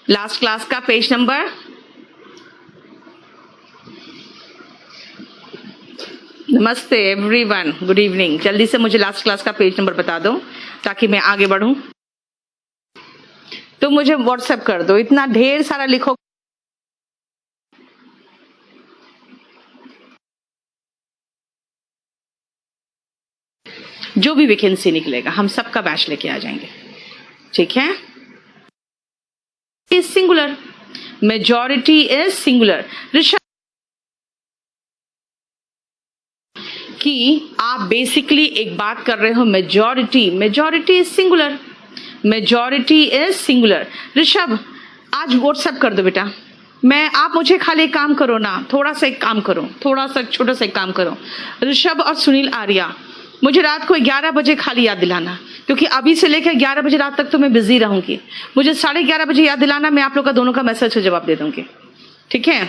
Last class का page number, नमस्ते everyone, good evening. जल्दी से मुझे लास्ट क्लास का पेज नंबर बता दो ताकि मैं आगे बढ़ूं। तो मुझे व्हाट्सएप कर दो, इतना ढेर सारा लिखो। जो भी वैकेंसी निकलेगा हम सबका बैच लेके आ जाएंगे, ठीक है। Is singular, majority is singular. Rishabh कि आप बेसिकली एक बात कर रहे हो, majority is singular, majority is singular. Rishabh आज व्हाट्सएप कर दो बेटा। आप मुझे खाली एक काम करो ना, थोड़ा सा एक काम करो, थोड़ा सा छोटा सा एक काम करो। ऋषभ और सुनील आर्या, मुझे रात को 11 बजे खाली याद दिलाना, क्योंकि अभी से लेकर 11 बजे रात तक तो मैं बिजी रहूंगी। मुझे 11:30 बजे याद दिलाना, मैं आप लोग का दोनों का मैसेज का जवाब दे दूंगी, ठीक है।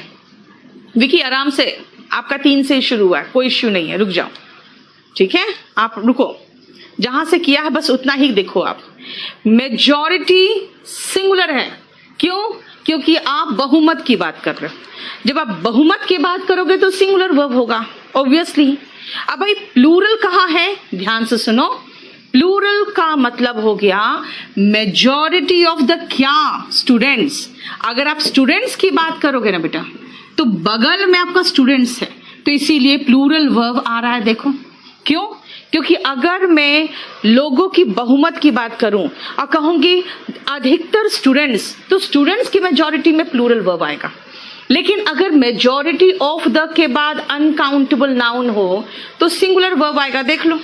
विकी आराम से, आपका 3 से शुरू हुआ है, कोई इश्यू नहीं है, रुक जाओ, ठीक है। आप रुको, जहां से किया है बस उतना ही देखो। आप मेजॉरिटी सिंगुलर है, क्यों? क्योंकि आप बहुमत की बात कर रहे हो। जब आप बहुमत की बात करोगे तो सिंगुलर वर्ब होगा ऑब्वियसली। अब भाई प्लूरल कहाँ है, ध्यान से सुनो। प्लूरल का मतलब हो गया मेजॉरिटी ऑफ द क्या, स्टूडेंट्स। अगर आप स्टूडेंट्स की बात करोगे ना बेटा, तो बगल में आपका स्टूडेंट्स है, तो इसीलिए प्लूरल वर्ब आ रहा है। देखो क्यों? क्योंकि अगर मैं लोगों की बहुमत की बात करूं और कहूंगी अधिकतर स्टूडेंट्स, तो स्टूडेंट्स की मेजॉरिटी में प्लूरल वर्ब आएगा। लेकिन अगर मेजॉरिटी ऑफ द के बाद अनकाउंटेबल नाउन हो तो सिंगुलर वर्ब आएगा, देख लो,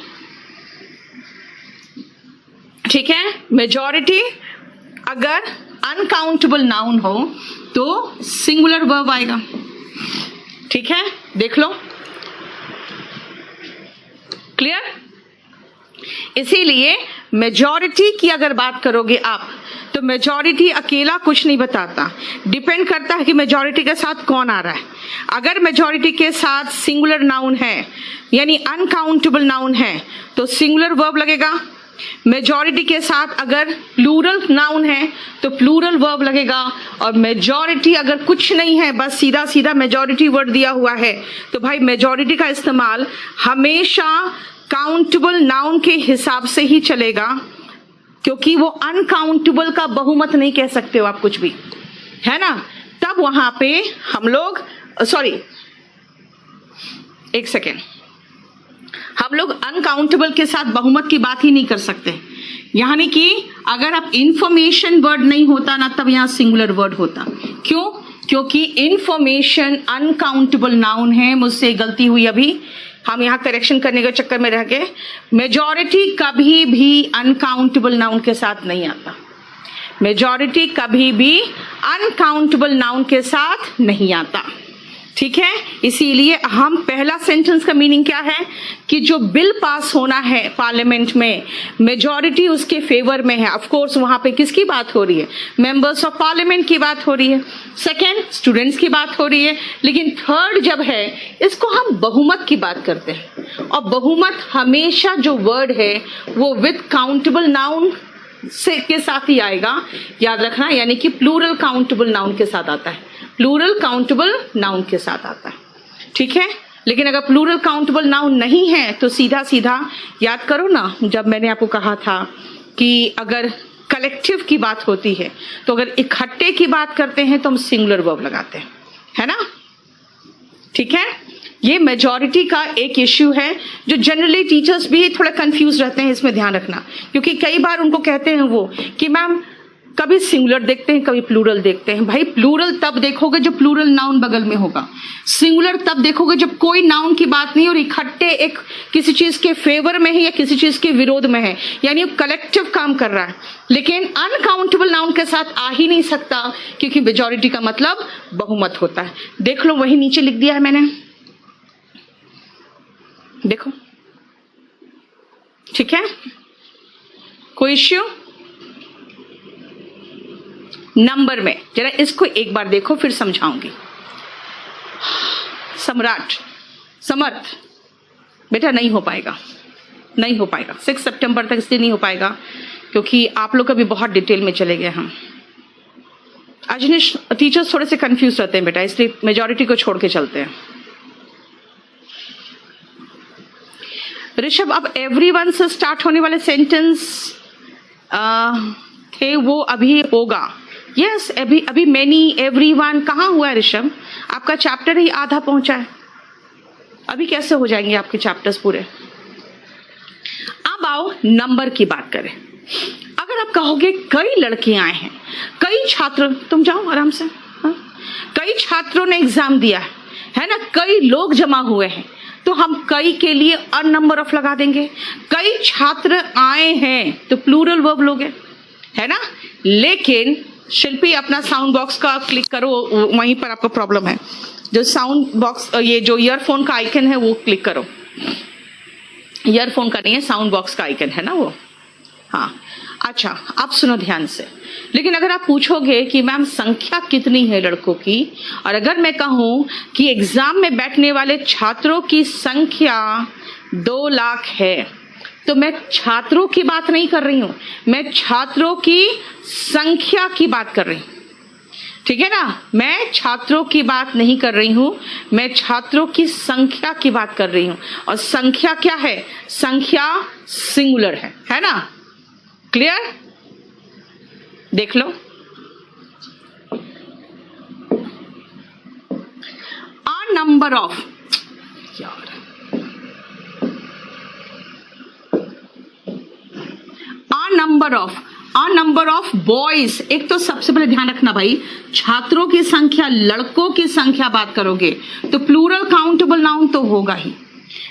ठीक है। मेजॉरिटी अगर अनकाउंटेबल नाउन हो तो सिंगुलर वर्ब आएगा, ठीक है, देख लो, क्लियर। इसीलिए मेजॉरिटी की अगर बात करोगे आप, तो मेजॉरिटी अकेला कुछ नहीं बताता, डिपेंड करता है कि मेजॉरिटी के साथ कौन आ रहा है। अगर मेजॉरिटी के साथ सिंगुलर नाउन है, यानी अनकाउंटेबल नाउन है, तो सिंगुलर वर्ब लगेगा। मेजॉरिटी के साथ अगर प्लूरल नाउन है तो प्लूरल वर्ब लगेगा। और मेजॉरिटी अगर कुछ नहीं है, बस सीधा सीधा मेजॉरिटी वर्ड दिया हुआ है, तो भाई मेजॉरिटी का इस्तेमाल हमेशा काउंटेबल नाउन के हिसाब से ही चलेगा, क्योंकि वो अनकाउंटेबल का बहुमत नहीं कह सकते हो आप कुछ भी, है ना। तब वहां पे हम लोग, सॉरी एक सेकेंड, हम लोग अनकाउंटेबल के साथ बहुमत की बात ही नहीं कर सकते। यानी कि अगर आप इंफॉर्मेशन वर्ड नहीं होता ना, तब यहां सिंगुलर वर्ड होता। क्यों? क्योंकि इंफॉर्मेशन अनकाउंटेबल नाउन है। मुझसे गलती हुई अभी, हम यहां करेक्शन करने के चक्कर में रह गए। मेजॉरिटी कभी भी अनकाउंटेबल नाउन के साथ नहीं आता, मेजॉरिटी कभी भी अनकाउंटेबल नाउन के साथ नहीं आता, ठीक है। इसीलिए हम पहला सेंटेंस का मीनिंग क्या है कि जो बिल पास होना है पार्लियामेंट में, मेजॉरिटी उसके फेवर में है। ऑफ कोर्स वहां पे किसकी बात हो रही है? मेंबर्स ऑफ पार्लियामेंट की बात हो रही है। सेकंड, स्टूडेंट्स की बात हो रही है। लेकिन थर्ड जब है, इसको हम बहुमत की बात करते हैं। और बहुमत हमेशा जो वर्ड है वो विद काउंटेबल नाउन से के साथ ही आएगा, याद रखना। यानी कि प्लूरल काउंटेबल नाउन के साथ आता है, प्लूरल काउंटेबल नाउन के साथ आता है, ठीक है। लेकिन अगर प्लूरल काउंटेबल नाउन नहीं है तो सीधा सीधा याद करो ना, जब मैंने आपको कहा था कि अगर कलेक्टिव की बात होती है, तो अगर इकट्ठे की बात करते हैं तो हम सिंगुलर वर्ब लगाते हैं, है ना, ठीक है। ये मेजॉरिटी का एक इश्यू है जो जनरली टीचर्स भी थोड़ा कंफ्यूज रहते हैं, इसमें ध्यान रखना। क्योंकि कई बार उनको कहते हैं वो कि मैम कभी सिंगुलर देखते हैं, कभी प्लूरल देखते हैं। भाई प्लूरल तब देखोगे जब प्लूरल नाउन बगल में होगा, सिंगुलर तब देखोगे जब कोई नाउन की बात नहीं और इकट्ठे एक किसी चीज के फेवर में है या किसी चीज के विरोध में है, यानी कलेक्टिव काम कर रहा है। लेकिन अनकाउंटेबल नाउन के साथ आ ही नहीं सकता, क्योंकि मेजॉरिटी का मतलब बहुमत होता है। देख लो, वही नीचे लिख दिया है मैंने, देखो, ठीक है, कोई इश्यू? नंबर में जरा इसको एक बार देखो, फिर समझाऊंगी। सम्राट, समर्थ, बेटा नहीं हो पाएगा, नहीं हो पाएगा। 6 सितंबर तक इसलिए नहीं हो पाएगा क्योंकि आप लोग अभी बहुत डिटेल में चले गए हम, अजनीश, टीचर्स थोड़े से कंफ्यूज रहते हैं बेटा, इसलिए मेजॉरिटी को छोड़ के चलते हैं। ऋषभ, अब एवरीवन से स्टार्ट होने वाले सेंटेंस थे वो अभी होगा। यस, अभी मेनी, एवरीवन कहाँ हुआ है ऋषभ? आपका चैप्टर ही आधा पहुंचा है, अभी कैसे हो जाएंगे आपके चैप्टर्स पूरे? अब आओ नंबर की बात करें। अगर आप कहोगे कई लड़कियां आए हैं, कई छात्र, तुम जाओ आराम से, हाँ? कई छात्रों ने एग्जाम दिया है ना, कई लोग जमा हुए हैं, तो हम कई के लिए अ नंबर ऑफ लगा देंगे। कई छात्र आए हैं तो प्लूरल वर्ब लोगे, है ना। लेकिन शिल्पी, अपना साउंड बॉक्स का क्लिक करो, वहीं पर आपको प्रॉब्लम है। जो साउंड बॉक्स, ये जो ईयरफोन का आइकन है वो क्लिक करो। ईयरफोन का नहीं है, साउंड बॉक्स का आइकन है ना वो। हाँ, अच्छा, आप सुनो ध्यान से। लेकिन अगर आप पूछोगे कि मैम संख्या कितनी है लड़कों की, और अगर मैं कहूं कि एग्जाम में बैठने वाले छात्रों की संख्या 2 लाख है, तो मैं छात्रों की बात नहीं कर रही हूं, मैं छात्रों की संख्या की बात कर रही हूं। ठीक है ना, मैं छात्रों की बात नहीं कर रही हूं, मैं छात्रों की संख्या की बात कर रही हूं। और संख्या क्या है? संख्या सिंगुलर है ना। क्लियर? देख लो, a number of, a number of boys. एक तो सबसे पहले ध्यान रखना भाई, छात्रों की संख्या, लड़कों की संख्या बात करोगे तो प्लूरल काउंटेबल नाउन तो होगा ही,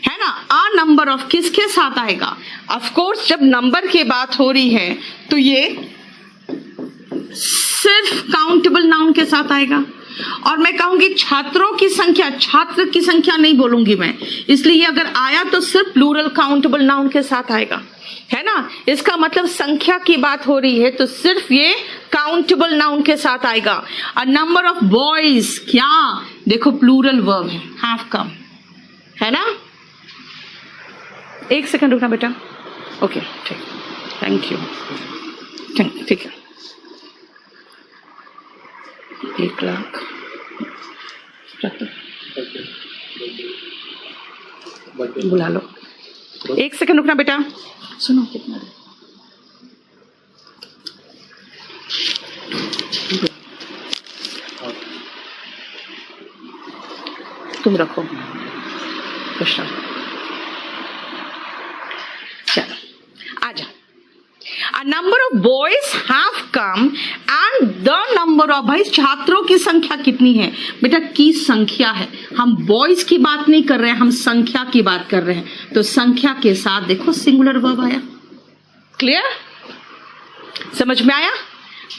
है ना। आ नंबर ऑफ किसके साथ आएगा? ऑफ कोर्स जब नंबर की बात हो रही है तो ये सिर्फ काउंटेबल नाउन के साथ आएगा। और मैं कहूंगी छात्रों की संख्या, छात्र की संख्या नहीं बोलूंगी मैं, इसलिए अगर आया तो सिर्फ प्लूरल काउंटेबल नाउन के साथ आएगा, है ना। इसका मतलब संख्या की बात हो रही है तो सिर्फ ये काउंटेबल नाउन के साथ आएगा। अ नंबर ऑफ बॉयज, क्या देखो प्लूरल वर्ब है, हैव कम, है ना। एक सेकंड रुकना बेटा। ओके, ठीक, थैंक यू, ठीक है। 1 लाख बुला लो। 1 सेकंड रुकना बेटा, सुनो कितना तुम रखो प्रश्न। चलो आजा। A number of boys have come and the number of, भाई छात्रों की संख्या कितनी है बेटा? की संख्या है, हम बॉयज की बात नहीं कर रहे हैं, हम संख्या की बात कर रहे हैं। तो संख्या के साथ देखो सिंगुलर वर्ब आया। क्लियर? समझ में आया?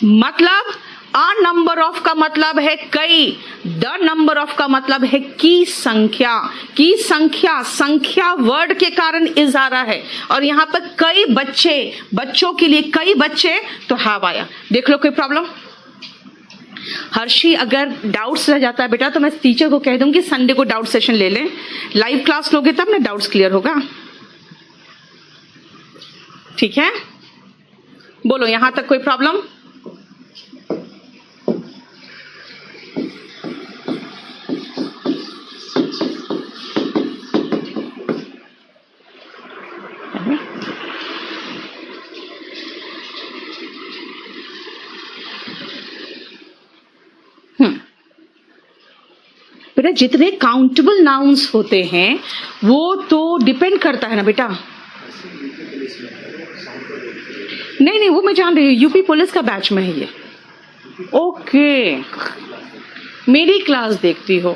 मतलब अ नंबर ऑफ का मतलब है कई, द नंबर ऑफ का मतलब है की संख्या। की संख्या, संख्या वर्ड के कारण इज आ रहा है, और यहां पर कई बच्चे, बच्चों के लिए कई बच्चे, तो हैव आया। देख लो कोई प्रॉब्लम? हर्षी, अगर डाउट्स रह जाता है बेटा तो मैं टीचर को कह दूंगी संडे को डाउट सेशन ले लें, लाइव क्लास लोगे तब ना डाउट्स क्लियर होगा। ठीक है, बोलो यहां तक कोई प्रॉब्लम? बेटा जितने काउंटेबल नाउन्स होते हैं वो तो डिपेंड करता है ना बेटा। नहीं, वो मैं जान रही हूँ, यूपी पुलिस का बैच में है ये। ओके, मेरी क्लास देखती हो,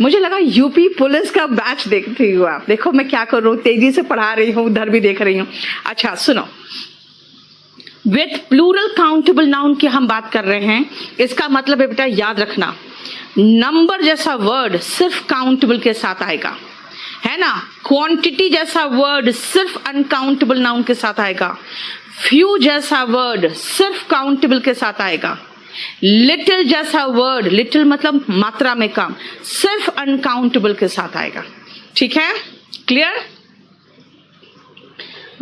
मुझे लगा यूपी पुलिस का बैच देखती हो आप। देखो मैं क्या कर रही हूँ, तेजी से पढ़ा रही हूँ, उधर भी देख रही हूँ। अच्छा सुनो, विथ प्लूरल काउंटेबल नाउन की हम बात कर रहे हैं। इसका मतलब है बेटा याद रखना, नंबर जैसा वर्ड सिर्फ काउंटेबल के साथ आएगा, है ना। क्वांटिटी जैसा वर्ड सिर्फ अनकाउंटेबल नाउन के साथ आएगा। फ्यू जैसा वर्ड सिर्फ काउंटेबल के साथ आएगा। लिटिल जैसा वर्ड, लिटिल मतलब मात्रा में कम, सिर्फ अनकाउंटेबल के साथ आएगा। ठीक है, क्लियर?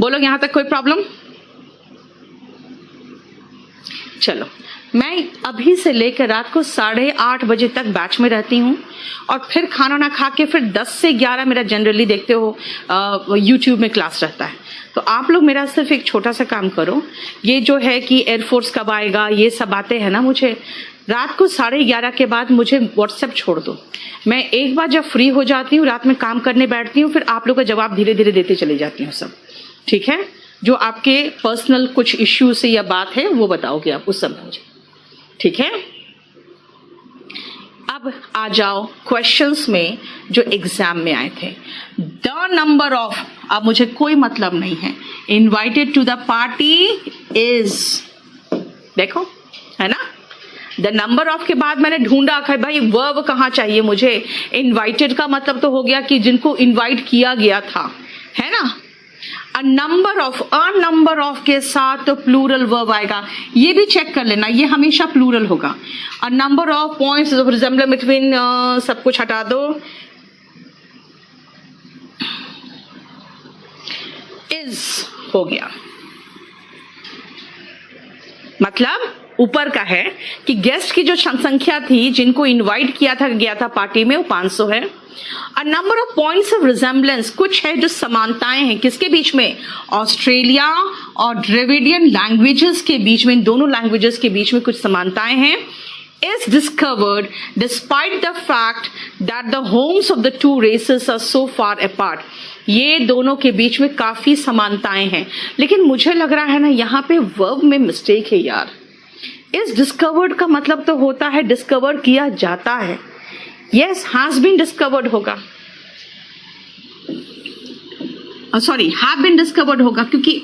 बोलो यहां तक कोई प्रॉब्लम? चलो, मैं अभी से लेकर रात को 8:30 बजे तक बैच में रहती हूँ और फिर खाना ना खा के फिर 10 से 11 मेरा जनरली देखते हो यूट्यूब में क्लास रहता है। तो आप लोग मेरा सिर्फ एक छोटा सा काम करो, ये जो है कि एयरफोर्स कब आएगा ये सब बातें है ना, मुझे रात को 11:30 के बाद मुझे व्हाट्सएप छोड़ दो। मैं एक बार जब फ्री हो जाती हूँ रात में काम करने बैठती हूँ, फिर आप लोग का जवाब धीरे धीरे देते चले जाती हूँ सब, ठीक है? जो आपके पर्सनल कुछ इश्यू से या बात है वो बताओगे आप उस समय मुझे, ठीक है? अब आ जाओ क्वेश्चंस में जो एग्जाम में आए थे। द नंबर ऑफ, अब मुझे कोई मतलब नहीं है, invited to the party is, देखो है ना, द नंबर ऑफ के बाद मैंने ढूंढा कि भाई वर्ब कहाँ चाहिए मुझे। इनवाइटेड का मतलब तो हो गया कि जिनको इनवाइट किया गया था, है ना? अ नंबर ऑफ के साथ तो प्लूरल वर्ब आएगा, ये भी चेक कर लेना, ये हमेशा प्लूरल होगा। A number of points resemble between, सब कुछ हटा दो, इज हो गया। मतलब ऊपर का है कि गेस्ट की जो संख्या थी जिनको इनवाइट किया था गया था पार्टी में वो 500 है। A number of points of resemblance, कुछ है जो समानताएं हैं किसके बीच में, ऑस्ट्रेलिया और ड्रेविडियन लैंग्वेजेस के बीच में, इन दोनों लैंग्वेजेस के बीच में कुछ समानताएं हैं। is discovered despite the fact that the homes of the two races are so far apart. ये दोनों के बीच में काफी समानताएं हैं, लेकिन मुझे लग रहा है ना यहाँ पे वर्ब में मिस्टेक है यार। is discovered का मतलब तो होता है डिस्कवर किया जाता है। yes, has been discovered होगा, सॉरी have been discovered होगा, क्योंकि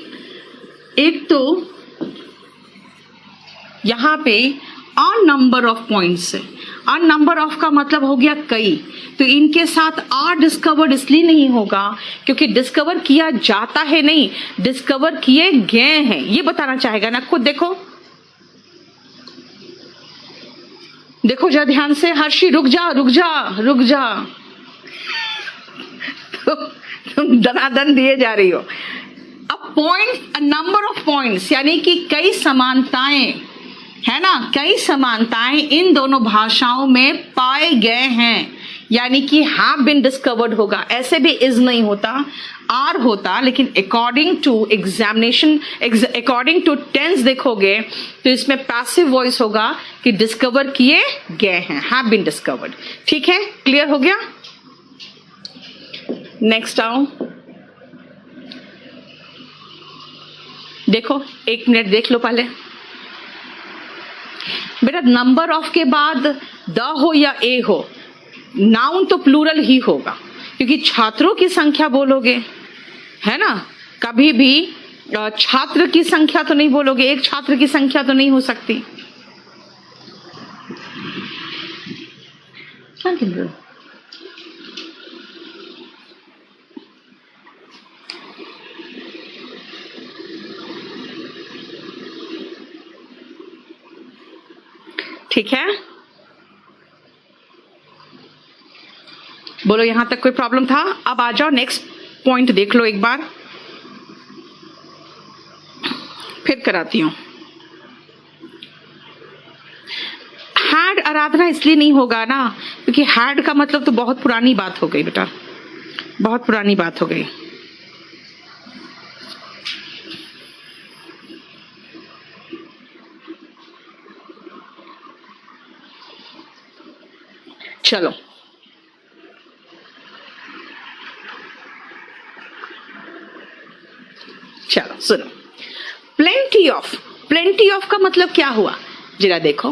एक तो यहाँ पे अ नंबर ऑफ पॉइंट्स है, अ नंबर ऑफ का मतलब हो गया कई, तो इनके साथ आर डिस्कवर्ड इसलिए नहीं होगा क्योंकि डिस्कवर किया जाता है नहीं, डिस्कवर किए गए हैं, ये बताना चाहेगा ना। खुद देखो, देखो जरा ध्यान से, हर्षी रुक जा रुक जा रुक जा, तुम दनादन दिए जा रही हो। अब पॉइंट, नंबर ऑफ पॉइंट्स यानी कि कई समानताएं, है ना, कई समानताएं इन दोनों भाषाओं में पाए गए हैं, यानी कि हैव बीन डिस्कवर्ड होगा। ऐसे भी इज नहीं होता, आर होता, लेकिन according to examination, according to tense देखोगे तो इसमें पैसिव वॉइस होगा कि डिस्कवर किए गए हैं, हैव बीन डिस्कवर्ड। ठीक है, क्लियर हो गया? नेक्स्ट आओ, देखो एक मिनट देख लो पहले बेटा, नंबर ऑफ के बाद द हो या ए हो, नाउन तो प्लूरल ही होगा क्योंकि छात्रों की संख्या बोलोगे, है ना, कभी भी छात्र की संख्या तो नहीं बोलोगे, एक छात्र की संख्या तो नहीं हो सकती। ठीक है, बोलो यहां तक कोई प्रॉब्लम था? अब आ जाओ नेक्स्ट पॉइंट देख लो एक बार, फिर कराती हूं। हैड आराधना इसलिए नहीं होगा ना क्योंकि हैड का मतलब तो बहुत पुरानी बात हो गई बेटा, बहुत पुरानी बात हो गई। चलो चलो सुनो, प्लेंटी ऑफ, प्लेंटी ऑफ का मतलब क्या हुआ जरा देखो।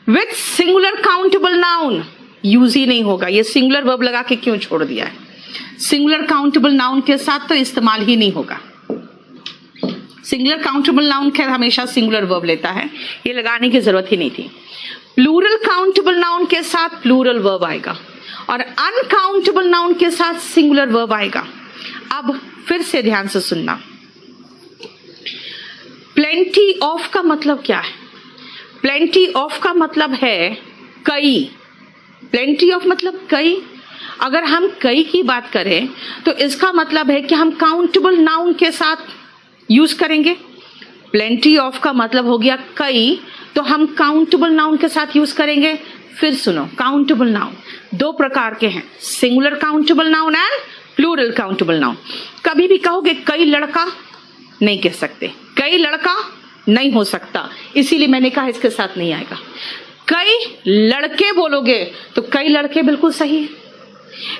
With singular countable noun use ही नहीं होगा, ये सिंगुलर वर्ब लगा के क्यों छोड़ दिया है? सिंगुलर काउंटेबल नाउन के साथ तो इस्तेमाल ही नहीं होगा। सिंगुलर काउंटेबल नाउन खैर हमेशा सिंगुलर वर्ब लेता है, ये लगाने की जरूरत ही नहीं थी। प्लूरल काउंटेबल नाउन के साथ प्लूरल वर्ब आएगा और अनकाउंटेबल नाउन के साथ सिंगुलर वर्ब आएगा। अब फिर से ध्यान से सुनना, प्लेंटी ऑफ का मतलब क्या है? प्लेंटी ऑफ का मतलब है कई, प्लेंटी ऑफ मतलब कई। अगर हम कई की बात करें तो इसका मतलब है कि हम काउंटेबल नाउन के साथ यूज करेंगे, प्लेंटी ऑफ का मतलब हो गया कई, तो हम काउंटेबल नाउन के साथ यूज करेंगे। फिर सुनो, काउंटेबल नाउन दो प्रकार के हैं, singular countable noun and plural countable noun. कभी भी कहोगे कई लड़का, नहीं कह सकते, कई लड़का नहीं हो सकता, इसीलिए मैंने कहा इसके साथ नहीं आएगा। कई लड़के बोलोगे तो कई लड़के बिल्कुल सही है,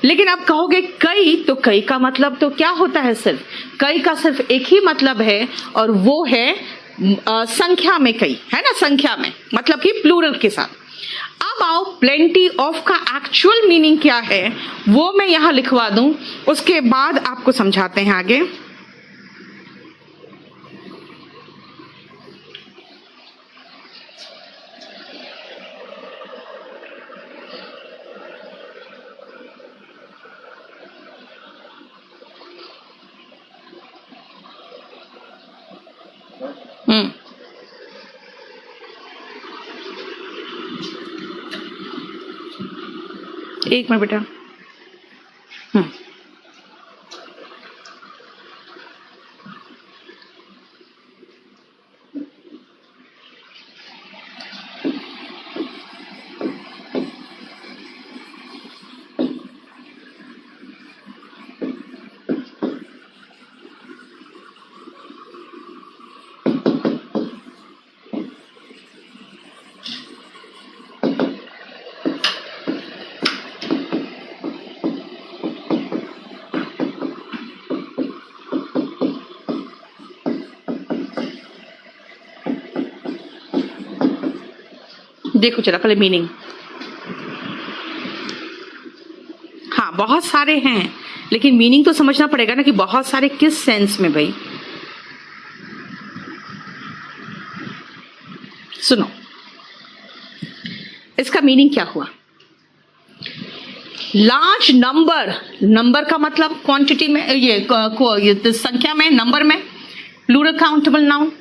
लेकिन अब कहोगे कई, तो कई का मतलब तो क्या होता है, सिर्फ कई का सिर्फ एक ही मतलब है, और वो है संख्या में कई, है ना, संख्या में, मतलब कि प्लूरल के साथ। अब आओ प्लेंटी ऑफ का एक्चुअल मीनिंग क्या है वो मैं यहां लिखवा दूं, उसके बाद आपको समझाते हैं आगे। एक मिनट बेटा। देखो चला पहले मीनिंग। हाँ बहुत सारे हैं, लेकिन मीनिंग तो समझना पड़ेगा ना कि बहुत सारे किस सेंस में। भाई सुनो, इसका मीनिंग क्या हुआ। लार्ज नंबर, नंबर का मतलब क्वांटिटी में, ये संख्या में, नंबर में, plural countable noun.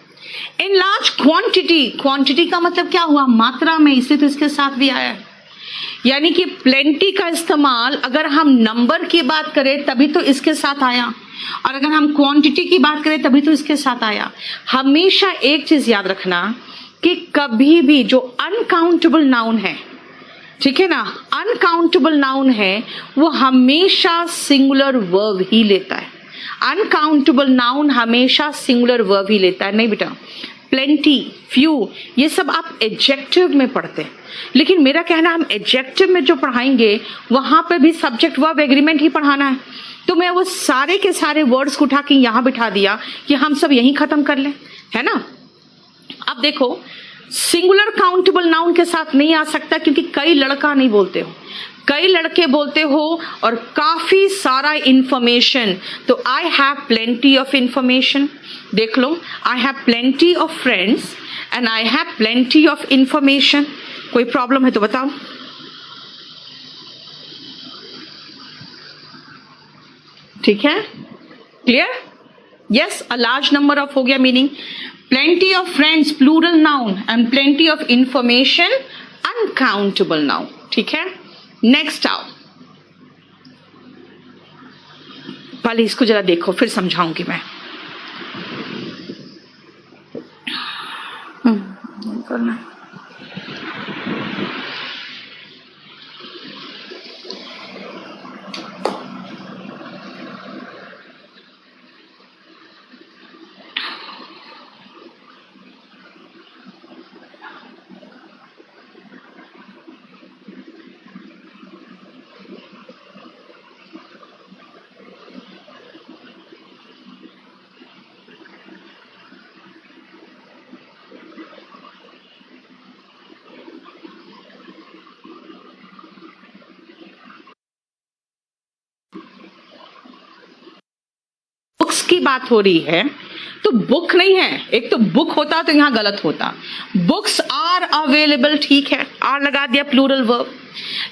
In large quantity, quantity का मतलब क्या हुआ, मात्रा में, इसलिए तो इसके साथ भी आया है। यानी कि प्लेंटी का इस्तेमाल अगर हम नंबर की बात करें तभी तो इसके साथ आया, और अगर हम क्वांटिटी की बात करें तभी तो इसके साथ आया। हमेशा एक चीज याद रखना कि कभी भी जो अनकाउंटेबल नाउन है, ठीक है ना, अनकाउंटेबल नाउन है, वो हमेशा सिंगुलर वर्ब ही लेता है। अनकाउंटेबल नाउन हमेशा सिंगुलर वर्ब ही लेता है। नहीं बेटा, प्लेंटी, फ्यू, ये सब आप एडजेक्टिव में पढ़ते हैं, लेकिन मेरा कहना, हम एडजेक्टिव में जो पढ़ाएंगे वहां पे भी सब्जेक्ट वर्ब एग्रीमेंट ही पढ़ाना है। तो मैं वो सारे के सारे वर्ड्स को उठा के यहां बिठा दिया कि हम सब यहीं खत्म कर लें, है ना। अब देखो, सिंगुलर काउंटेबल नाउन के साथ नहीं आ सकता क्योंकि कई लड़का नहीं बोलते हो, कई लड़के बोलते हो, और काफी सारा इंफॉर्मेशन। तो I have plenty of information. देख लो, I have plenty of friends and I have plenty of information. कोई प्रॉब्लम है तो बताओ। ठीक है, clear. Yes, a large number of हो गया meaning. Plenty of friends plural noun and plenty of information uncountable noun. ठीक है, नेक्स्ट आओ, पहले इसको जरा देखो फिर समझाऊंगी मैं। करना की बात हो रही है, तो बुक नहीं है। एक तो बुक होता तो यहां गलत होता, बुक्स आर अवेलेबल, ठीक है, आर लगा दिया प्लूरल वर्ब।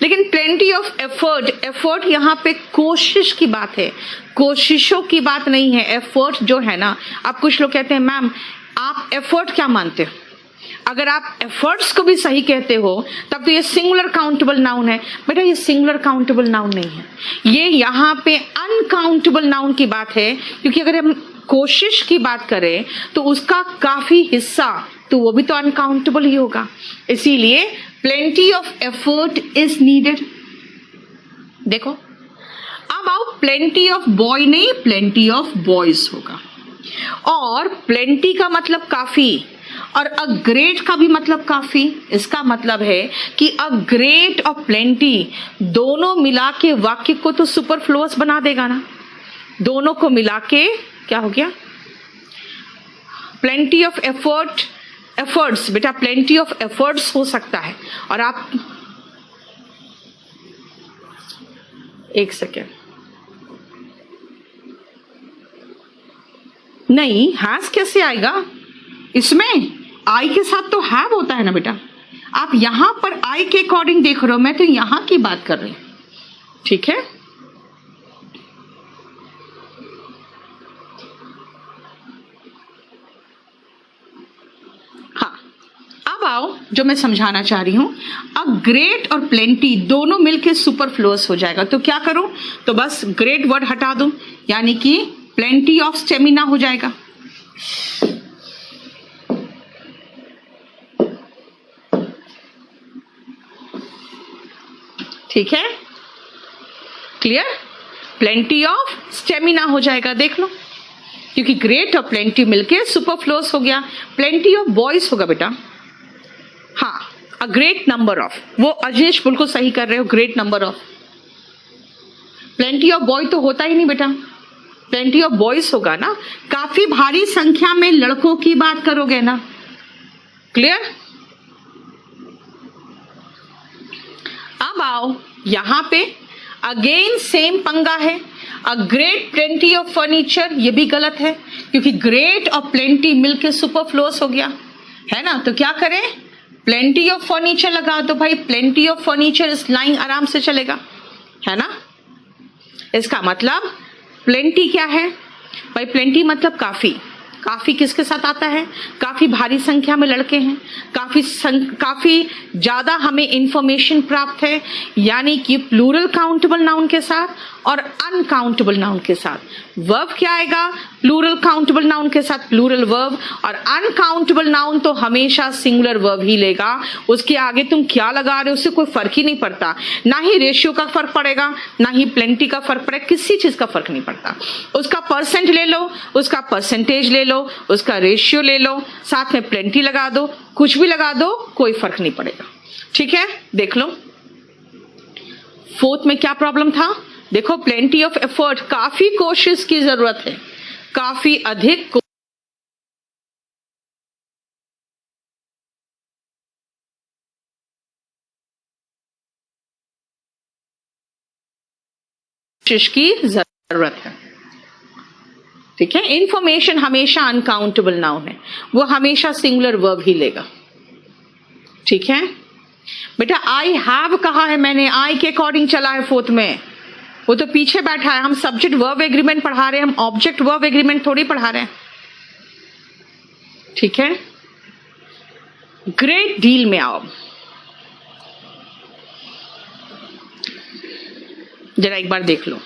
लेकिन प्लेंटी ऑफ एफर्ट, एफर्ट यहां पे कोशिश की बात है, कोशिशों की बात नहीं है। एफर्ट जो है ना, आप कुछ लोग कहते हैं मैम आप एफर्ट क्या मानते हो, अगर आप एफर्ट्स को भी सही कहते हो तब तो ये सिंगुलर काउंटेबल नाउन है। बेटा ये सिंगुलर काउंटेबल नाउन नहीं है, ये यहाँ पे अनकाउंटेबल नाउन की बात है। क्योंकि अगर हम कोशिश की बात करें तो उसका काफी हिस्सा तो वो भी तो अनकाउंटेबल ही होगा, इसीलिए plenty of effort is needed. देखो अब आओ, प्लेंटी ऑफ बॉय नहीं, प्लेंटी ऑफ बॉयज होगा। और प्लेंटी का मतलब काफी और अ ग्रेट का भी मतलब काफी। इसका मतलब है कि अ ग्रेट और प्लेंटी दोनों मिला के वाक्य को तो सुपरफ्लुअस बना देगा ना। दोनों को मिला के क्या हो गया, प्लेंटी ऑफ एफर्ट्स बेटा, प्लेंटी ऑफ एफर्ट्स हो सकता है। और आप एक सेकेंड, नहीं हैज कैसे आएगा इसमें, आई के साथ तो हैव होता है ना बेटा। आप यहां पर आई के अकॉर्डिंग देख रहे हो, मैं तो यहां की बात कर रही हूं, ठीक है। हाँ अब आओ, जो मैं समझाना चाह रही हूं, अब ग्रेट और प्लेंटी दोनों मिलके सुपरफ्लुअस हो जाएगा। तो क्या करूं, तो बस ग्रेट वर्ड हटा दूं, यानी कि प्लेंटी ऑफ स्टेमिना हो जाएगा। ठीक है, क्लियर, प्लेंटी ऑफ स्टेमिना हो जाएगा, देख लो, क्योंकि ग्रेट और प्लेंटी मिलके सुपरफ्लुअस हो गया। प्लेंटी ऑफ बॉयज होगा बेटा, हाँ, अ ग्रेट नंबर ऑफ, वो अजनेश बिल्कुल सही कर रहे हो, great number of. Plenty of boy तो होता ही नहीं बेटा, प्लेंटी ऑफ बॉयज होगा ना, काफी भारी संख्या में लड़कों की बात करोगे ना, क्लियर। अब आओ यहां पे अगेन सेम पंगा है, a great plenty of furniture, ये भी गलत है क्योंकि ग्रेट और प्लेंटी मिलके सुपरफ्लुअस हो गया है ना। तो क्या करें, प्लेंटी ऑफ फर्नीचर लगा दो भाई, प्लेंटी ऑफ फर्नीचर इस लाइन आराम से चलेगा, है ना। इसका मतलब प्लेंटी क्या है भाई, प्लेंटी मतलब काफी। काफी किसके साथ आता है, काफी भारी संख्या में लड़के हैं, काफी ज्यादा हमें इंफॉर्मेशन प्राप्त है, यानी कि प्लूरल काउंटेबल नाउन के साथ और अनकाउंटेबल नाउन के साथ। वर्ब क्या आएगा, प्लूरल काउंटेबल नाउन के साथ प्लूरल वर्ब, और अनकाउंटेबल नाउन तो हमेशा सिंगुलर वर्ब ही लेगा। उसके आगे तुम क्या लगा रहे हो उससे कोई फर्क ही नहीं पड़ता, ना ही रेशियो का फर्क पड़ेगा, ना ही प्लेंटी का फर्क पड़ेगा, किसी चीज का फर्क नहीं पड़ता। उसका परसेंट ले लो, उसका परसेंटेज ले लो, उसका रेशियो ले लो, साथ में प्लेंटी लगा दो, कुछ भी लगा दो, कोई फर्क नहीं पड़ेगा, ठीक है। देख लो फोर्थ में क्या प्रॉब्लम था, देखो प्लेंटी ऑफ एफर्ट, काफी कोशिश की जरूरत है, काफी अधिक कोशिश की जरूरत है, ठीक है। इंफॉर्मेशन हमेशा अनकाउंटेबल नाउन है, वो हमेशा सिंगुलर वर्ब ही लेगा, ठीक है बेटा। आई हैव कहा है मैंने, आई के अकॉर्डिंग चला है फोर्थ में, वो तो पीछे बैठा है। हम सब्जेक्ट वर्ब एग्रीमेंट पढ़ा रहे हैं, हम ऑब्जेक्ट वर्ब एग्रीमेंट थोड़ी पढ़ा रहे हैं, ठीक है। ग्रेट डील में आओ, जरा एक बार देख लो।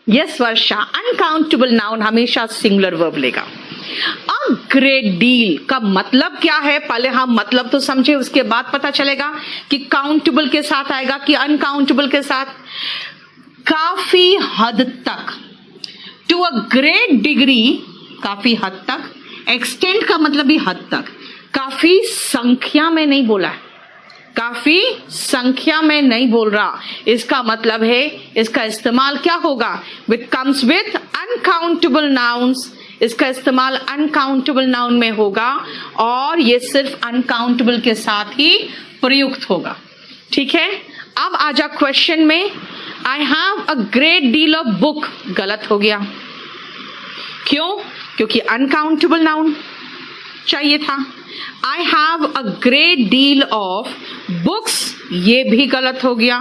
यस वर्षा, अनकाउंटेबल नाउन हमेशा सिंगुलर वर्ब लेगा। अ ग्रेट डील का मतलब क्या है, पहले हम मतलब तो समझे, उसके बाद पता चलेगा कि काउंटेबल के साथ आएगा कि अनकाउंटेबल के साथ। काफी हद तक, टू अ ग्रेट डिग्री, काफी हद तक। एक्सटेंड का मतलब भी हद तक, काफी संख्या में नहीं बोला है, काफी संख्या में नहीं बोल रहा, इसका मतलब है इसका इस्तेमाल क्या होगा, which comes with uncountable nouns, इसका इस्तेमाल अनकाउंटेबल नाउन में होगा और ये सिर्फ अनकाउंटेबल के साथ ही प्रयुक्त होगा। ठीक है, अब आ जा क्वेश्चन में, I have a great deal of book, गलत हो गया। क्यों? क्योंकि अनकाउंटेबल नाउन चाहिए था। I have a great deal of books, ये भी गलत हो गया।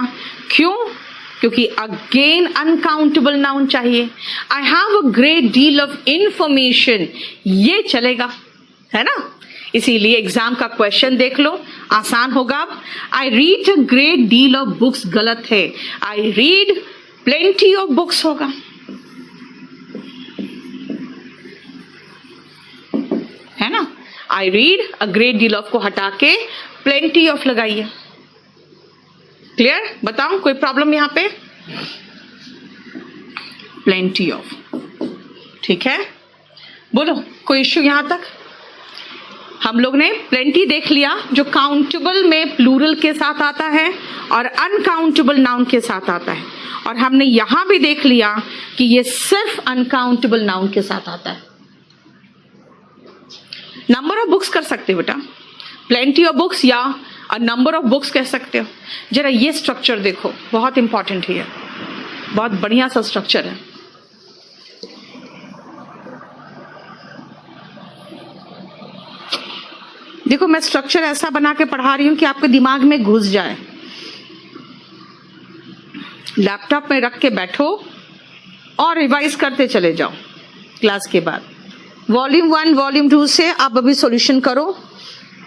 क्यों? क्योंकि अगेन अनकाउंटेबल नाउन चाहिए। I have a great deal of information, ये चलेगा, है ना। इसीलिए एग्जाम का क्वेश्चन देख लो, आसान होगा। अब I read a great deal of books गलत है, I read plenty of books होगा। है ना, I read a great deal of को हटा के प्लेंटी ऑफ लगाइए। क्लियर? बताओ, कोई प्रॉब्लम यहां पे? प्लेंटी ऑफ, ठीक है, बोलो कोई इश्यू यहां तक? हम लोग ने प्लेंटी देख लिया जो काउंटेबल में प्लूरल के साथ आता है और अनकाउंटेबल नाउन के साथ आता है, और हमने यहां भी देख लिया कि ये सिर्फ अनकाउंटेबल नाउन के साथ आता है। नंबर ऑफ बुक्स कर सकते हो बेटा, प्लेंटी ऑफ बुक्स या नंबर ऑफ बुक्स कह सकते हो। जरा ये स्ट्रक्चर देखो, बहुत इंपॉर्टेंट है, बहुत बढ़िया सा स्ट्रक्चर है। देखो, मैं स्ट्रक्चर ऐसा बना के पढ़ा रही हूं कि आपके दिमाग में घुस जाए। लैपटॉप में रख के बैठो और रिवाइज करते चले जाओ क्लास के बाद। वॉल्यूम 1 वॉल्यूम 2 से आप अभी सॉल्यूशन करो,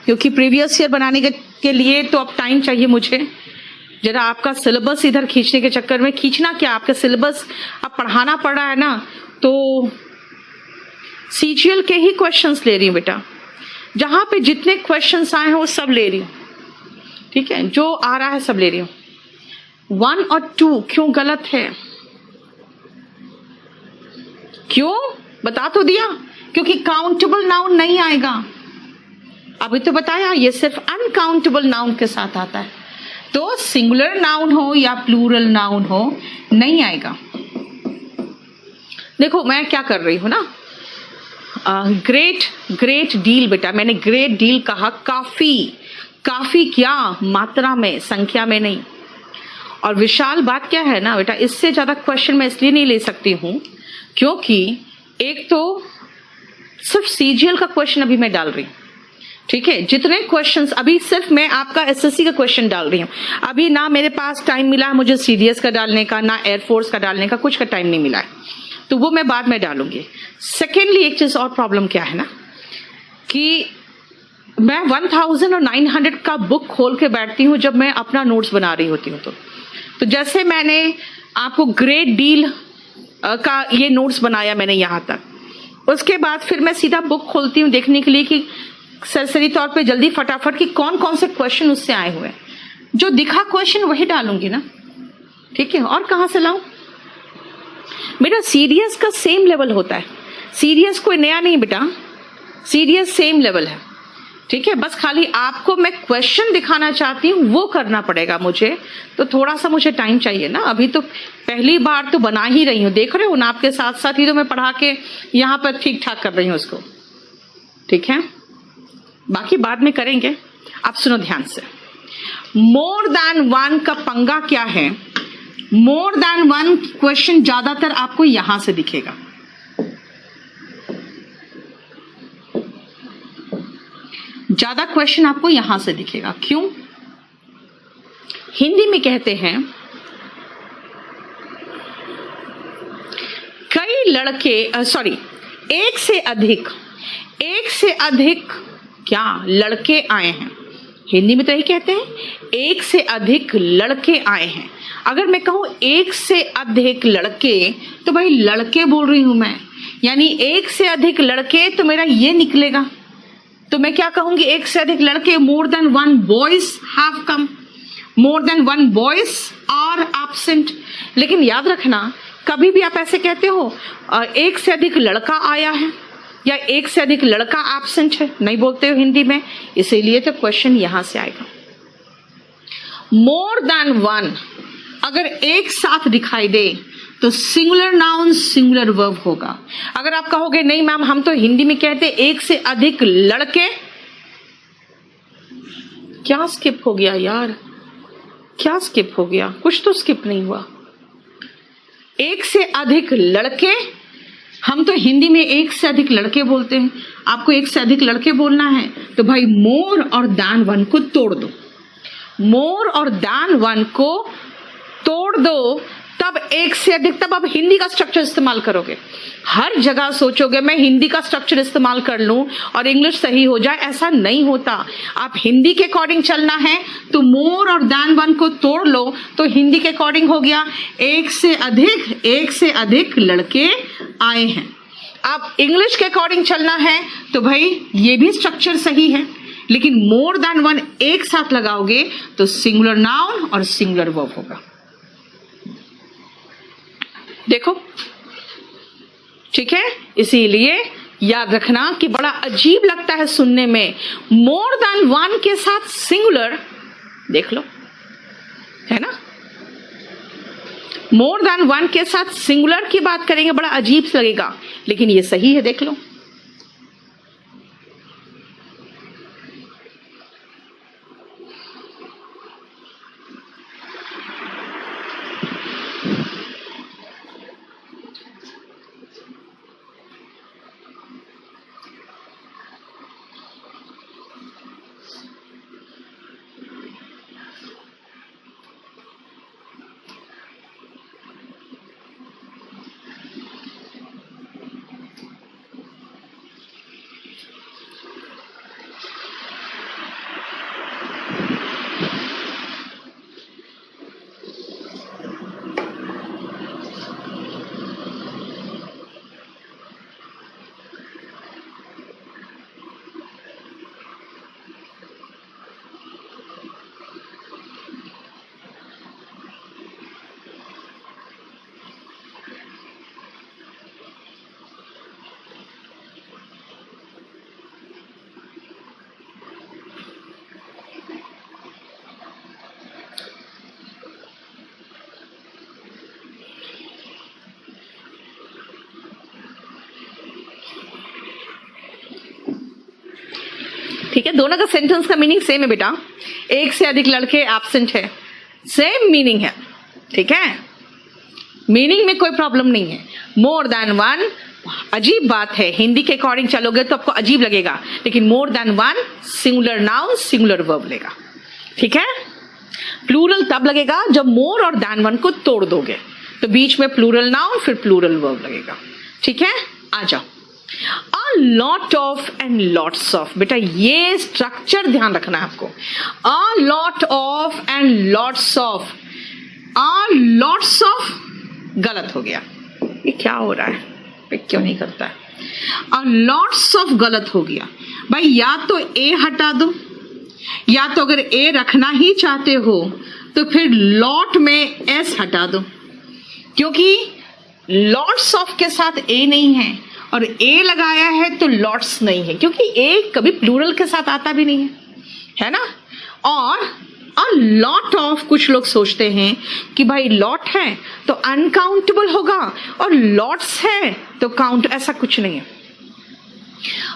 क्योंकि प्रीवियस ईयर बनाने के लिए तो अब टाइम चाहिए मुझे। जरा आपका सिलेबस इधर खींचने के चक्कर में, खींचना क्या, आपका सिलेबस अब पढ़ाना पड़ रहा है ना, तो सीजीएल के ही क्वेश्चंस ले रही हूँ बेटा। जहां पे जितने क्वेश्चंस आए हैं वो सब ले रही हूँ, ठीक है, जो आ रहा है सब ले रही हूँ। 1 और 2 क्यों गलत है? क्यों बता तो दिया, क्योंकि काउंटेबल नाउन नहीं आएगा। अभी तो बताया ये सिर्फ अनकाउंटेबल नाउन के साथ आता है, तो सिंगुलर नाउन हो या प्लूरल नाउन हो नहीं आएगा। देखो मैं क्या कर रही हूं ना, ग्रेट डील बेटा, मैंने ग्रेट डील कहा, काफी क्या, मात्रा में, संख्या में नहीं। और विशाल बात क्या है ना बेटा, इससे ज्यादा क्वेश्चन मैं इसलिए नहीं ले सकती हूं क्योंकि एक तो सिर्फ सीजीएल का क्वेश्चन अभी मैं डाल रही हूं, ठीक है। जितने क्वेश्चंस अभी सिर्फ मैं आपका एसएससी का क्वेश्चन डाल रही हूं, अभी ना मेरे पास टाइम मिला है मुझे सीडीएस का डालने का, ना एयरफोर्स का डालने का, कुछ का टाइम नहीं मिला है, तो वो मैं बाद में डालूंगी। सेकेंडली एक चीज और प्रॉब्लम क्या है ना कि मैं 1900 का बुक खोल के बैठती हूँ जब मैं अपना नोट्स बना रही होती हूँ। तो जैसे मैंने आपको ग्रेट डील का ये नोट्स बनाया मैंने यहाँ तक, उसके बाद फिर मैं सीधा बुक खोलती हूँ देखने के लिए कि सरसरी तौर पे जल्दी फटाफट कि कौन कौन से क्वेश्चन उससे आए हुए हैं। जो दिखा क्वेश्चन वही डालूंगी ना, ठीक है। और कहाँ से लाऊं बेटा? सीडीएस का सेम लेवल होता है, सीडीएस कोई नया नहीं बेटा, सीडीएस सेम लेवल है, ठीक है। बस खाली आपको मैं क्वेश्चन दिखाना चाहती हूँ, वो करना पड़ेगा मुझे, तो थोड़ा सा मुझे टाइम चाहिए ना। अभी तो पहली बार तो बना ही रही हूँ, देख रहे हो ना, आपके साथ साथ ही तो मैं पढ़ा के यहाँ पर ठीक ठाक कर रही हूँ उसको, ठीक है। बाकी बाद में करेंगे। आप सुनो ध्यान से, मोर देन 1 का पंगा क्या है? मोर देन 1 क्वेश्चन ज्यादातर आपको यहां से दिखेगा, ज्यादा क्वेश्चन आपको यहां से दिखेगा। क्यों? हिंदी में कहते हैं कई लड़के, एक से अधिक क्या लड़के आए हैं। हिंदी में तो यही कहते हैं, एक से अधिक लड़के आए हैं। अगर मैं कहूं एक से अधिक लड़के, तो भाई लड़के बोल रही हूं मैं, यानी एक से अधिक लड़के तो मेरा ये निकलेगा। तो मैं क्या कहूंगी? एक से अधिक लड़के, more than 1 boys have come, more than 1 boys are absent. लेकिन याद रखना, कभी भी आप ऐसे कहते हो एक से अधिक लड़का आया है या एक से अधिक लड़का एब्सेंट है, नहीं बोलते हो हिंदी में, इसीलिए तो क्वेश्चन यहां से आएगा। मोर देन वन अगर एक साथ दिखाई दे तो सिंगुलर नाउन सिंगुलर वर्ब होगा। अगर आप कहोगे नहीं मैम हम तो हिंदी में कहते एक से अधिक लड़के, क्या स्किप हो गया यार, क्या स्किप हो गया? कुछ तो स्किप नहीं हुआ। एक से अधिक लड़के, हम तो हिंदी में एक से अधिक लड़के बोलते हैं, आपको एक से अधिक लड़के बोलना है तो भाई मोर और दैन वन को तोड़ दो, मोर और दैन वन को तोड़ दो, तब एक से अधिक, तब आप हिंदी का स्ट्रक्चर इस्तेमाल करोगे। हर जगह सोचोगे मैं हिंदी का स्ट्रक्चर इस्तेमाल कर लूं और इंग्लिश सही हो जाए, ऐसा नहीं होता। आप हिंदी के अकॉर्डिंग चलना है तो मोर और दैन वन को तोड़ लो तो हिंदी के अकॉर्डिंग हो गया एक से अधिक लड़के आए हैं। आप इंग्लिश के अकॉर्डिंग चलना है तो भाई ये भी स्ट्रक्चर सही है, लेकिन मोर देन वन एक साथ लगाओगे तो सिंगुलर नाउन और सिंगुलर वर्ब होगा। देखो ठीक है, इसीलिए याद रखना कि बड़ा अजीब लगता है सुनने में, मोर देन वन के साथ सिंगुलर, देख लो है ना, मोर देन वन के साथ सिंगुलर की बात करेंगे बड़ा अजीब लगेगा, लेकिन ये सही है, देख लो। ठीक है, दोनों का सेंटेंस का मीनिंग सेम है बेटा, एक से अधिक लड़के एब्सेंट है, सेम मीनिंग है। ठीक है, मीनिंग में कोई प्रॉब्लम नहीं है। मोर देन वन अजीब बात है, हिंदी के अकॉर्डिंग चलोगे तो आपको अजीब लगेगा, लेकिन more than one singular noun singular verb लेगा। ठीक है, प्लूरल तब लगेगा जब मोर और देन वन को तोड़ दोगे, तो बीच में प्लूरल नाउन फिर प्लूरल वर्ब लगेगा। ठीक है, आ जाओ। A lot of and lots of, बेटा ये स्ट्रक्चर ध्यान रखना है आपको। A lot of and lots of, a lots of गलत हो गया, ये क्या हो रहा है, ये क्यों नहीं करता है? A lots of गलत हो गया भाई, या तो A हटा दो, या तो अगर A रखना ही चाहते हो तो फिर लॉट में S हटा दो, क्योंकि लॉट्स ऑफ के साथ A नहीं है और ए लगाया है तो लॉट्स नहीं है, क्योंकि ए कभी प्लूरल के साथ आता भी नहीं है ना। और अ लॉट ऑफ, कुछ लोग सोचते हैं कि भाई लॉट है तो अनकाउंटेबल होगा और लॉट्स है तो काउंट, ऐसा कुछ नहीं है।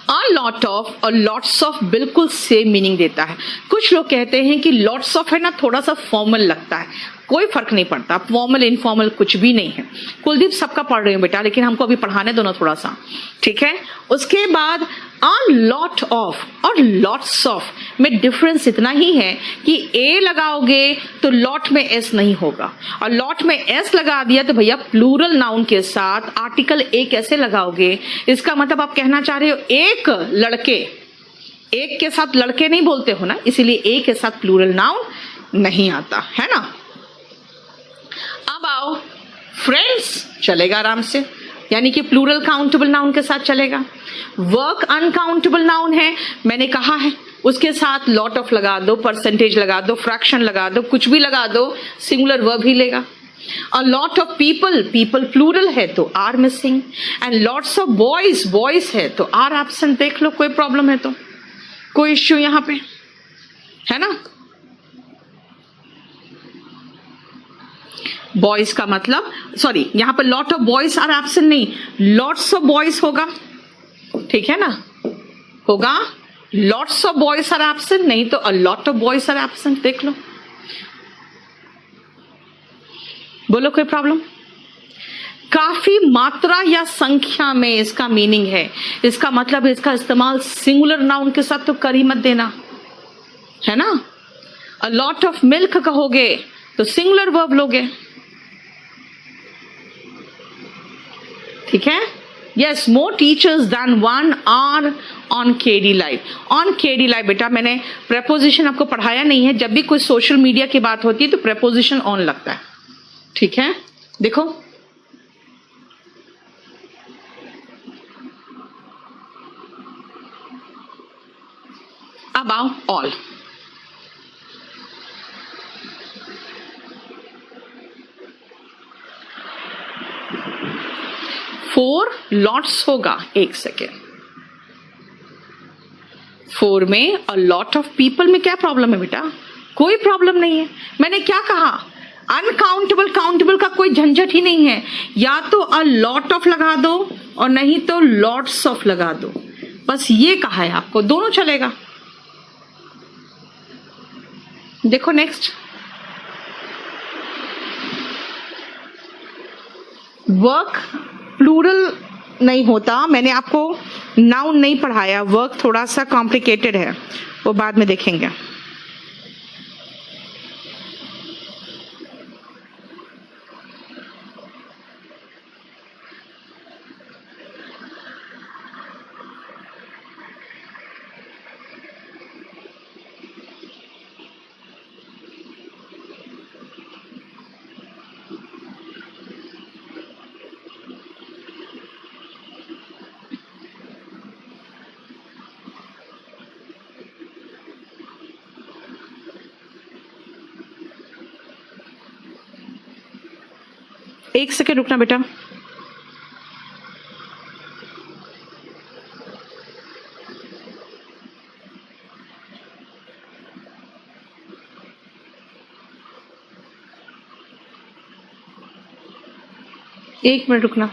अ लॉट ऑफ और लॉट्स ऑफ बिल्कुल सेम मीनिंग देता है। कुछ लोग कहते हैं कि लॉट्स ऑफ है ना थोड़ा सा फॉर्मल लगता है, कोई फर्क नहीं पड़ता, फॉर्मल इनफॉर्मल कुछ भी नहीं है। कुलदीप सबका पढ़ रहे हो बेटा, लेकिन हमको अभी पढ़ाने दो ना थोड़ा सा। ठीक है, उसके बाद अ लॉट ऑफ और लॉट्स ऑफ में डिफरेंस इतना ही है कि ए लगाओगे तो लॉट में एस नहीं होगा, और लॉट में एस लगा दिया तो भैया प्लूरल नाउन के साथ आर्टिकल ए कैसे लगाओगे? इसका मतलब आप कहना चाह रहे हो एक लड़के, एक के साथ लड़के नहीं बोलते हो ना, इसीलिए ए के साथ प्लूरल नाउन नहीं आता है ना। अब आओ फ्रेंड्स, चलेगा आराम से, यानी कि प्लूरल काउंटेबल नाउन के साथ चलेगा। वर्क अनकाउंटेबल नाउन है, मैंने कहा है उसके साथ लॉट ऑफ लगा दो, परसेंटेज लगा दो, फ्रैक्शन लगा दो, कुछ भी लगा दो, सिंगुलर वर्ब ही लेगा। और lot of people, people plural है तो are missing, and lots of boys, boys है तो आर एब्सेंट। देख लो कोई प्रॉब्लम है तो, कोई इश्यू यहाँ पे है ना। बॉयज का मतलब, सॉरी यहां पर lot of boys are absent नहीं, लॉट्स ऑफ बॉयज होगा, ठीक है ना, होगा lots of boys are absent, नहीं तो a lot of boys are absent. देख लो, बोलो कोई प्रॉब्लम? काफी मात्रा या संख्या में इसका मीनिंग है, इसका मतलब इसका इस्तेमाल सिंगुलर नाउन के साथ तो कर ही मत देना, है ना। अ लॉट ऑफ मिल्क कहोगे तो सिंगुलर वर्ब लोगे, ठीक है। Yes, more teachers than one are on KD live. On KD live बेटा मैंने प्रेपोजिशन आपको पढ़ाया नहीं है, जब भी कोई सोशल मीडिया की बात होती है तो प्रेपोजिशन ऑन लगता है, ठीक है। देखो अब आओ ऑल। फोर लॉट्स होगा, एक सेकेंड, फोर में अ लॉट ऑफ पीपल में क्या प्रॉब्लम है बेटा? कोई प्रॉब्लम नहीं है। मैंने क्या कहा? अनकाउंटेबल काउंटेबल का कोई झंझट ही नहीं है, या तो अ लॉट ऑफ लगा दो और नहीं तो लॉट्स ऑफ लगा दो, बस ये कहा है आपको, दोनों चलेगा। देखो नेक्स्ट, वर्क प्लूरल नहीं होता, मैंने आपको नाउन नहीं पढ़ाया, वर्क थोड़ा सा कॉम्प्लिकेटेड है, वो बाद में देखेंगे। एक सेकेंड रुकना बेटा। एक मिनट रुकना।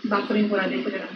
बात को नहीं पूरा देखो जरा।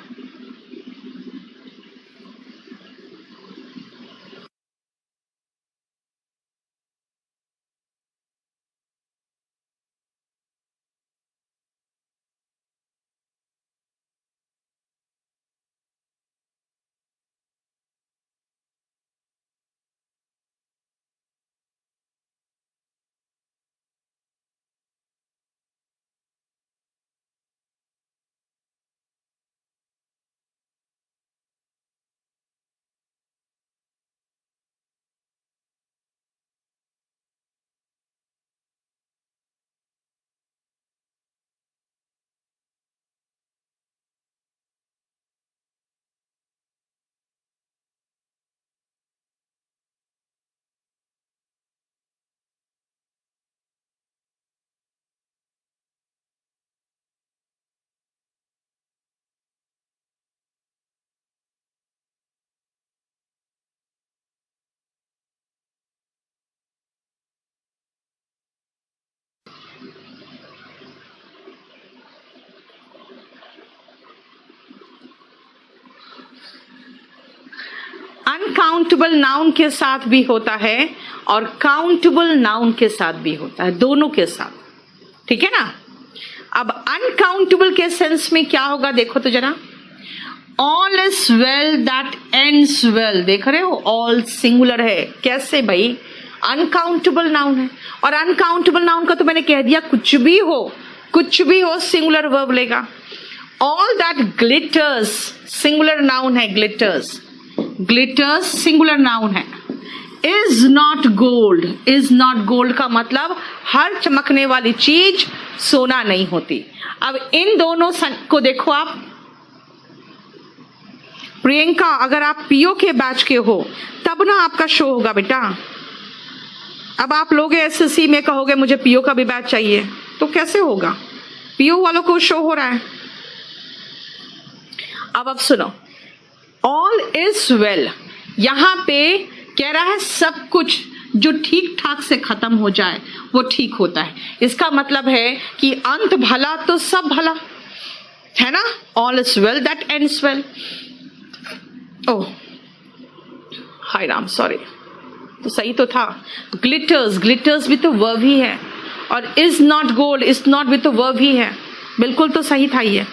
अनकाउंटेबल नाउन के साथ भी होता है और काउंटेबल नाउन के साथ भी होता है, दोनों के साथ, ठीक है ना। अब अनकाउंटेबल के सेंस में क्या होगा देखो तो जरा। All is well that ends well, देख रहे हो, ऑल सिंगुलर है, कैसे भाई? अनकाउंटेबल नाउन है, और अनकाउंटेबल नाउन का तो मैंने कह दिया कुछ भी हो सिंगुलर वर्ब लेगा। All that glitters singular noun है, ग्लिटर्स, ग्लिटर्स सिंगुलर नाउन है। Is not gold, is not gold का मतलब हर चमकने वाली चीज सोना नहीं होती। अब इन दोनों को देखो आप। प्रियंका, अगर आप पीओ के बैच के हो तब ना आपका शो होगा बेटा। अब आप लोग एसएससी में कहोगे मुझे पीओ का भी बैच चाहिए, तो कैसे होगा? पीओ वालों को शो हो रहा है। अब सुनो, ऑल इज वेल, यहां पे कह रहा है सब कुछ जो ठीक ठाक से खत्म हो जाए वो ठीक होता है। इसका मतलब है कि अंत भला तो सब भला है ना। All is well that ends well. Oh hi Ram, sorry, तो सही तो था। ग्लिटर्स, ग्लिटर्स भी तो वर्ब ही है, और is not gold, is not भी तो वर्ब ही है। बिल्कुल तो सही था ये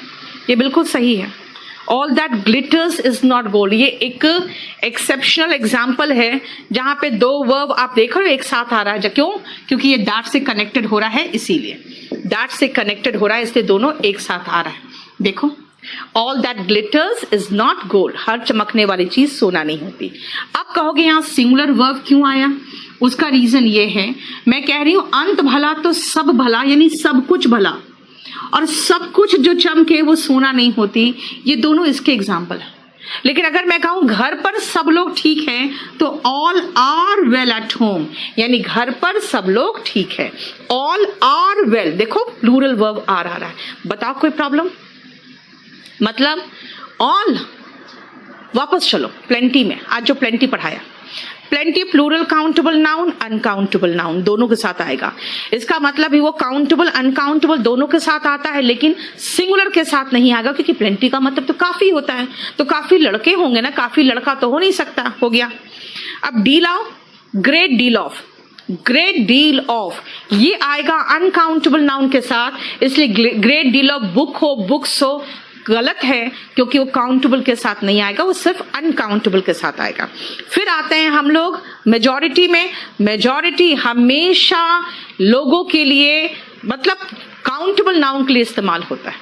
बिल्कुल सही है। All that glitters is not gold, ये एक एक्सेप्शनल एग्जाम्पल है जहां पे दो वर्ब आप देख रहे हो एक साथ आ रहा है। क्यों? क्योंकि ये दैट से कनेक्टेड हो रहा है, इसीलिए दैट से कनेक्टेड हो रहा है, इसलिए दोनों एक साथ आ रहा है। देखो, all that glitters is not gold, हर चमकने वाली चीज सोना नहीं होती। अब कहोगे यहां सिंगुलर वर्ब क्यों आया? उसका रीजन ये है, मैं कह रही हूं अंत भला तो सब भला, यानी सब कुछ भला, और सब कुछ जो चमके वो सोना नहीं होती। ये दोनों इसके एग्जाम्पल है। लेकिन अगर मैं कहूं घर पर सब लोग ठीक हैं, तो all are well at home, यानी घर पर सब लोग ठीक है। ऑल आर वेल, देखो प्लूरल वर्ब आ रहा है। बताओ कोई प्रॉब्लम? मतलब ऑल, वापस चलो प्लेंटी में, आज जो प्लेंटी पढ़ाया, plenty plural countable noun, uncountable noun दोनों के साथ आएगा। इसका मतलब ही वो काउंटेबल अनकाउंटेबल दोनों के साथ आता है, लेकिन सिंगुलर के साथ नहीं आएगा, क्योंकि प्लेंटी का मतलब तो काफी होता है, तो काफी लड़के होंगे ना, काफी लड़का तो हो नहीं सकता। हो गया। अब डील आओ, great deal of, great deal of ये आएगा अनकाउंटेबल नाउन के साथ, इसलिए ग्रेट डील ऑफ बुक हो, बुक्स हो, गलत है, क्योंकि वो काउंटेबल के साथ नहीं आएगा, वो सिर्फ अनकाउंटेबल के साथ आएगा। फिर आते हैं हम लोग मेजॉरिटी में। मेजॉरिटी हमेशा लोगों के लिए, मतलब काउंटेबल नाउन के लिए इस्तेमाल होता है,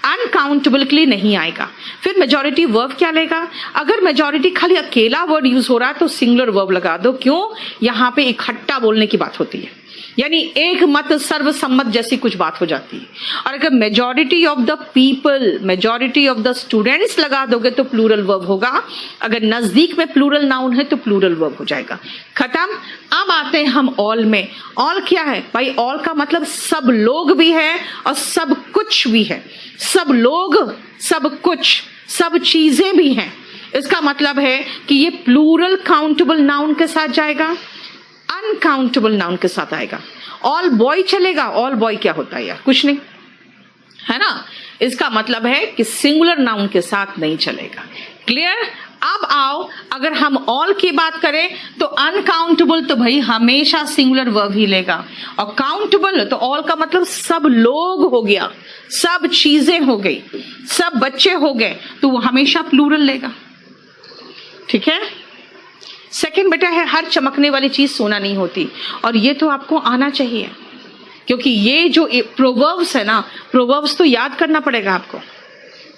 अनकाउंटेबल के लिए नहीं आएगा। फिर मेजॉरिटी वर्ब क्या लेगा? अगर मेजॉरिटी खाली अकेला वर्ड यूज हो रहा है तो सिंगुलर वर्ब लगा दो। क्यों? यहां पे इकट्ठा बोलने की बात होती है, यानी एक मत सर्वसम्मत जैसी कुछ बात हो जाती है। और अगर majority of the people, majority of the students लगा दोगे तो प्लूरल वर्ब होगा। अगर नजदीक में प्लूरल नाउन है तो प्लूरल वर्ब हो जाएगा। खत्म। अब आते हैं हम ऑल में। ऑल क्या है भाई? ऑल का मतलब सब लोग भी है और सब कुछ भी है। सब लोग, सब कुछ, सब चीजें भी हैं। इसका मतलब है कि ये प्लूरल काउंटेबल नाउन के साथ जाएगा, अनकाउंटेबल नाउन के साथ आएगा। ऑल बॉय चलेगा? ऑल बॉय क्या होता है यार? कुछ नहीं है ना। इसका मतलब है कि सिंगुलर नाउन के साथ नहीं चलेगा। क्लियर? अब आओ, अगर हम ऑल की बात करें तो अनकाउंटेबल तो भाई हमेशा सिंगुलर वर्ब ही लेगा, और काउंटेबल तो ऑल का मतलब सब लोग हो गया, सब चीजें हो गई, सब बच्चे हो गए, तो वो हमेशा प्लूरल लेगा। ठीक है। सेकंड बेटा है हर चमकने वाली चीज सोना नहीं होती, और ये तो आपको आना चाहिए, क्योंकि ये जो प्रोवर्ब्स है ना, प्रोवर्ब्स तो याद करना पड़ेगा आपको,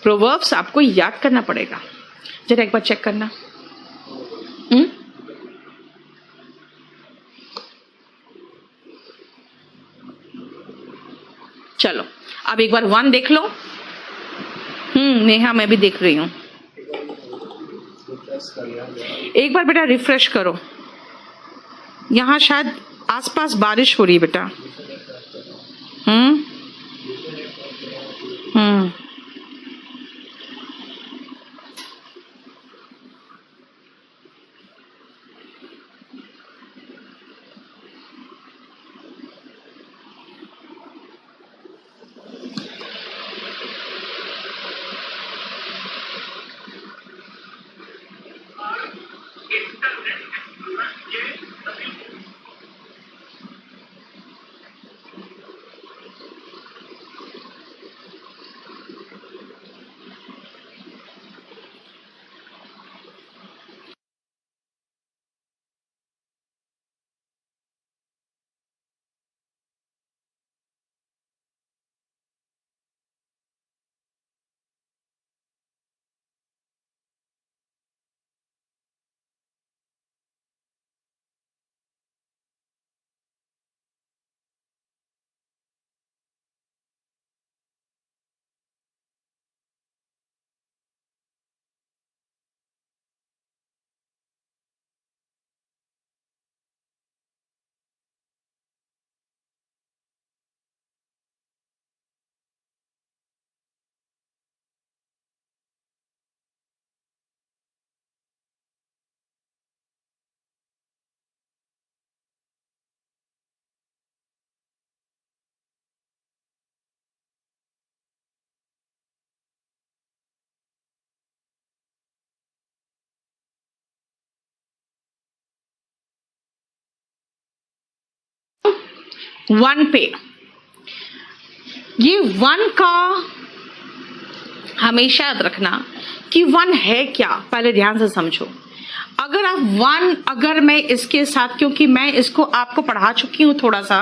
प्रोवर्ब्स आपको याद करना पड़ेगा। जरा एक बार चेक करना। चलो अब एक बार 1 देख लो। नेहा मैं भी देख रही हूं। एक बार बेटा रिफ्रेश करो, यहां शायद आसपास बारिश हो रही है बेटा। वन पे। ये वन का हमेशा याद रखना कि वन है क्या, पहले ध्यान से समझो। अगर आप वन, अगर मैं इसके साथ, क्योंकि मैं इसको आपको पढ़ा चुकी हूं थोड़ा सा,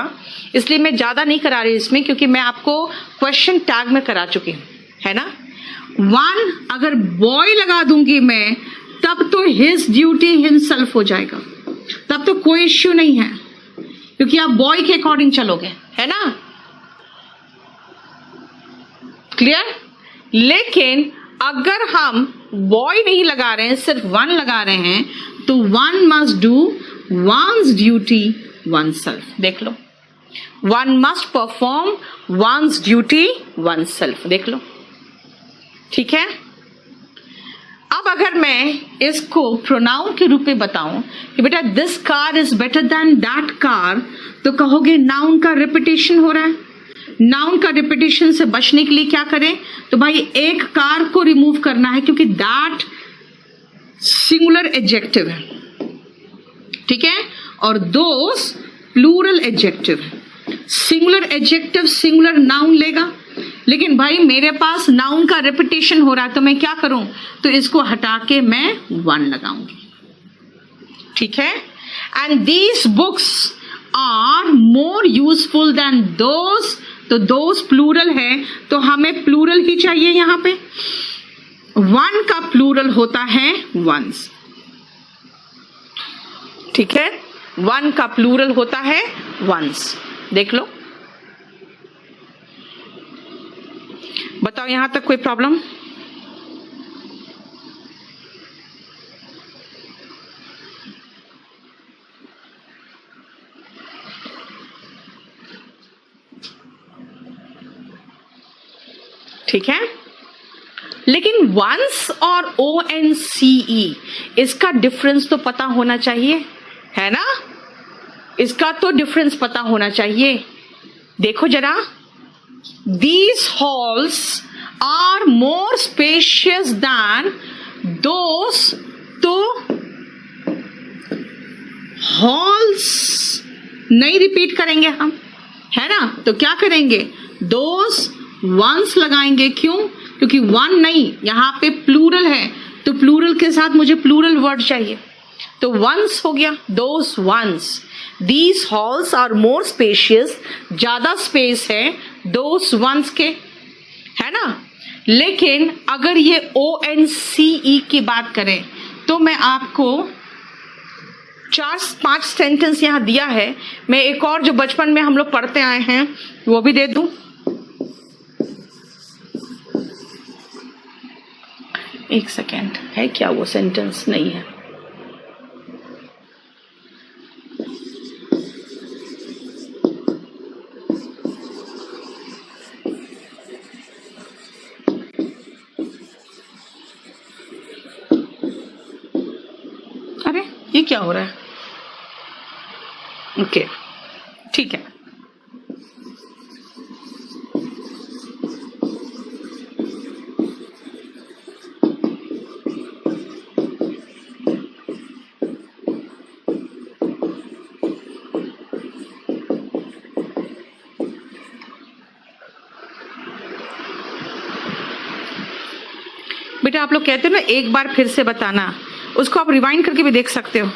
इसलिए मैं ज्यादा नहीं करा रही इसमें, क्योंकि मैं आपको क्वेश्चन टैग में करा चुकी हूं, है ना। वन अगर बॉय लगा दूंगी मैं, तब तो हिज ड्यूटी हिमसेल्फ हो जाएगा, तब तो कोई इश्यू नहीं है, क्योंकि आप बॉय के अकॉर्डिंग चलोगे, है ना। क्लियर। लेकिन अगर हम बॉय नहीं लगा रहे हैं, सिर्फ वन लगा रहे हैं, तो one must do one's duty oneself. देख लो, one must perform one's duty oneself, देख लो, ठीक है। अब अगर मैं इसको प्रोनाउन के रूप में बताऊं कि बेटा this car is better than that car, तो कहोगे नाउन का रिपीटेशन हो रहा है। नाउन का रिपीटेशन से बचने के लिए क्या करें, तो भाई एक कार को रिमूव करना है, क्योंकि दैट सिंगुलर एडजेक्टिव है, ठीक है, और दोस प्लूरल एडजेक्टिव है। सिंगुलर एडजेक्टिव सिंगुलर नाउन लेगा, लेकिन भाई मेरे पास नाउन का रिपीटेशन हो रहा है, तो मैं क्या करूं, तो इसको हटा के मैं वन लगाऊंगी, ठीक है। And these books are more useful than those, तो दोस प्लूरल है, तो हमें प्लूरल ही चाहिए यहां पे। वन का प्लूरल होता है वंस, ठीक है, वन का प्लूरल होता है वंस। देख लो, बताओ यहां तक कोई प्रॉब्लम। ठीक है, लेकिन वंस और ONCE इसका डिफरेंस तो पता होना चाहिए, है ना, इसका तो डिफरेंस पता होना चाहिए। देखो जरा, these halls are more spacious than those, तो halls नहीं रिपीट करेंगे हम, है ना, तो क्या करेंगे, those वंस लगाएंगे। क्यों, क्योंकि वन नहीं, यहां पे प्लूरल है, तो प्लूरल के साथ मुझे प्लूरल वर्ड चाहिए, तो वंस हो गया, those ones. These halls are more spacious, ज्यादा स्पेस है दोस वंस के, है ना। लेकिन अगर ये ONCE की बात करें, तो मैं आपको 4-5 सेंटेंस यहां दिया है, मैं एक और जो बचपन में हम लोग पढ़ते आए हैं वो भी दे दूं। एक सेकेंड, है क्या वो सेंटेंस, नहीं है। अरे ये क्या हो रहा है, ओके, ठीक है। बेटा आप लोग कहते हो ना एक बार फिर से बताना, उसको आप रिवाइंड करके भी देख सकते हो।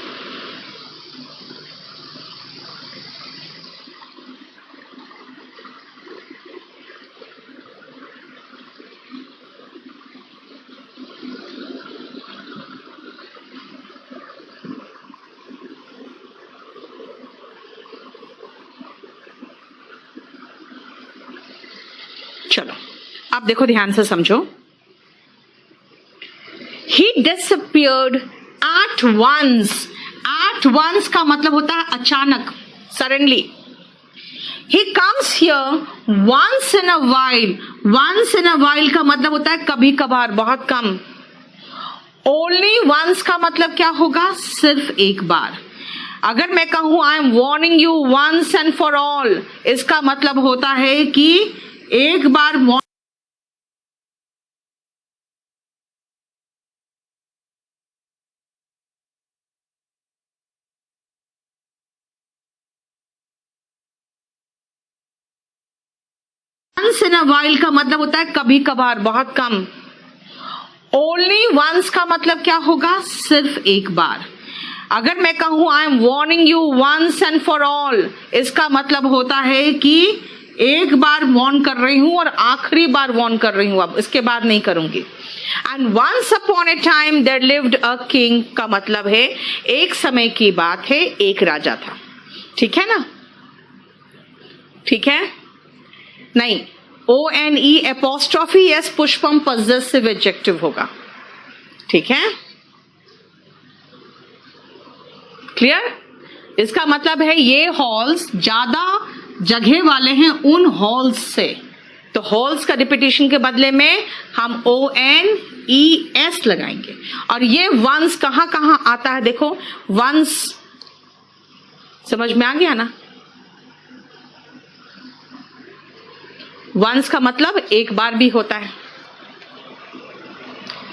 चलो आप देखो, ध्यान से समझो। He disappeared at once. At once का मतलब होता है अचानक, suddenly. He comes here once in a while. Once in a while का मतलब होता है कभी कभार, बहुत कम। Only once का मतलब क्या होगा, सिर्फ एक बार। अगर मैं कहूं I am warning you once and for all, इसका मतलब होता है कि एक बार वंस इन अ वाइल का मतलब होता है कभी कभार, बहुत कम। ओनली वंस का मतलब क्या होगा? सिर्फ एक बार। अगर मैं कहूं I am warning you once and for all, इसका मतलब होता है कि एक बार वार्न कर रही हूं और आखिरी बार वार्न कर रही हूं, अब इसके बाद नहीं करूंगी। And once upon a time there lived a king का मतलब है एक समय की बात है, एक राजा था। ठीक है ना? ठीक है? नहीं, ONE एपोस्ट्रोफी एस पुष्पम पॉजेसिव एडजेक्टिव होगा। ठीक है? क्लियर? इसका मतलब है ये हॉल्स ज्यादा जगह वाले हैं उन हॉल्स से, तो हॉल्स का रिपीटेशन के बदले में हम ONES लगाएंगे। और ये वंस कहां कहां आता है? देखो, वंस समझ में आ गया ना? वंस का मतलब एक बार भी होता है।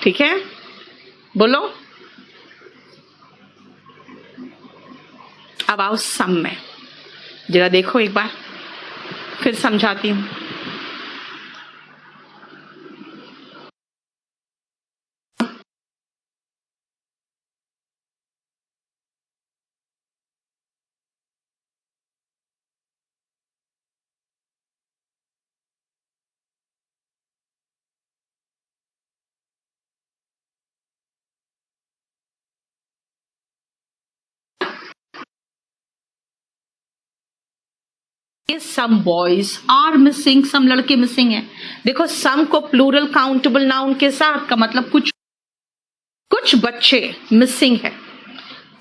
ठीक है? बोलो। अब आओ सम में, जरा देखो एक बार, फिर समझाती हूं। सम बॉयज आर मिसिंग, सम लड़के मिसिंग है। देखो, सम को प्लूरल काउंटेबल नाउन के साथ का मतलब कुछ बच्चे मिसिंग है,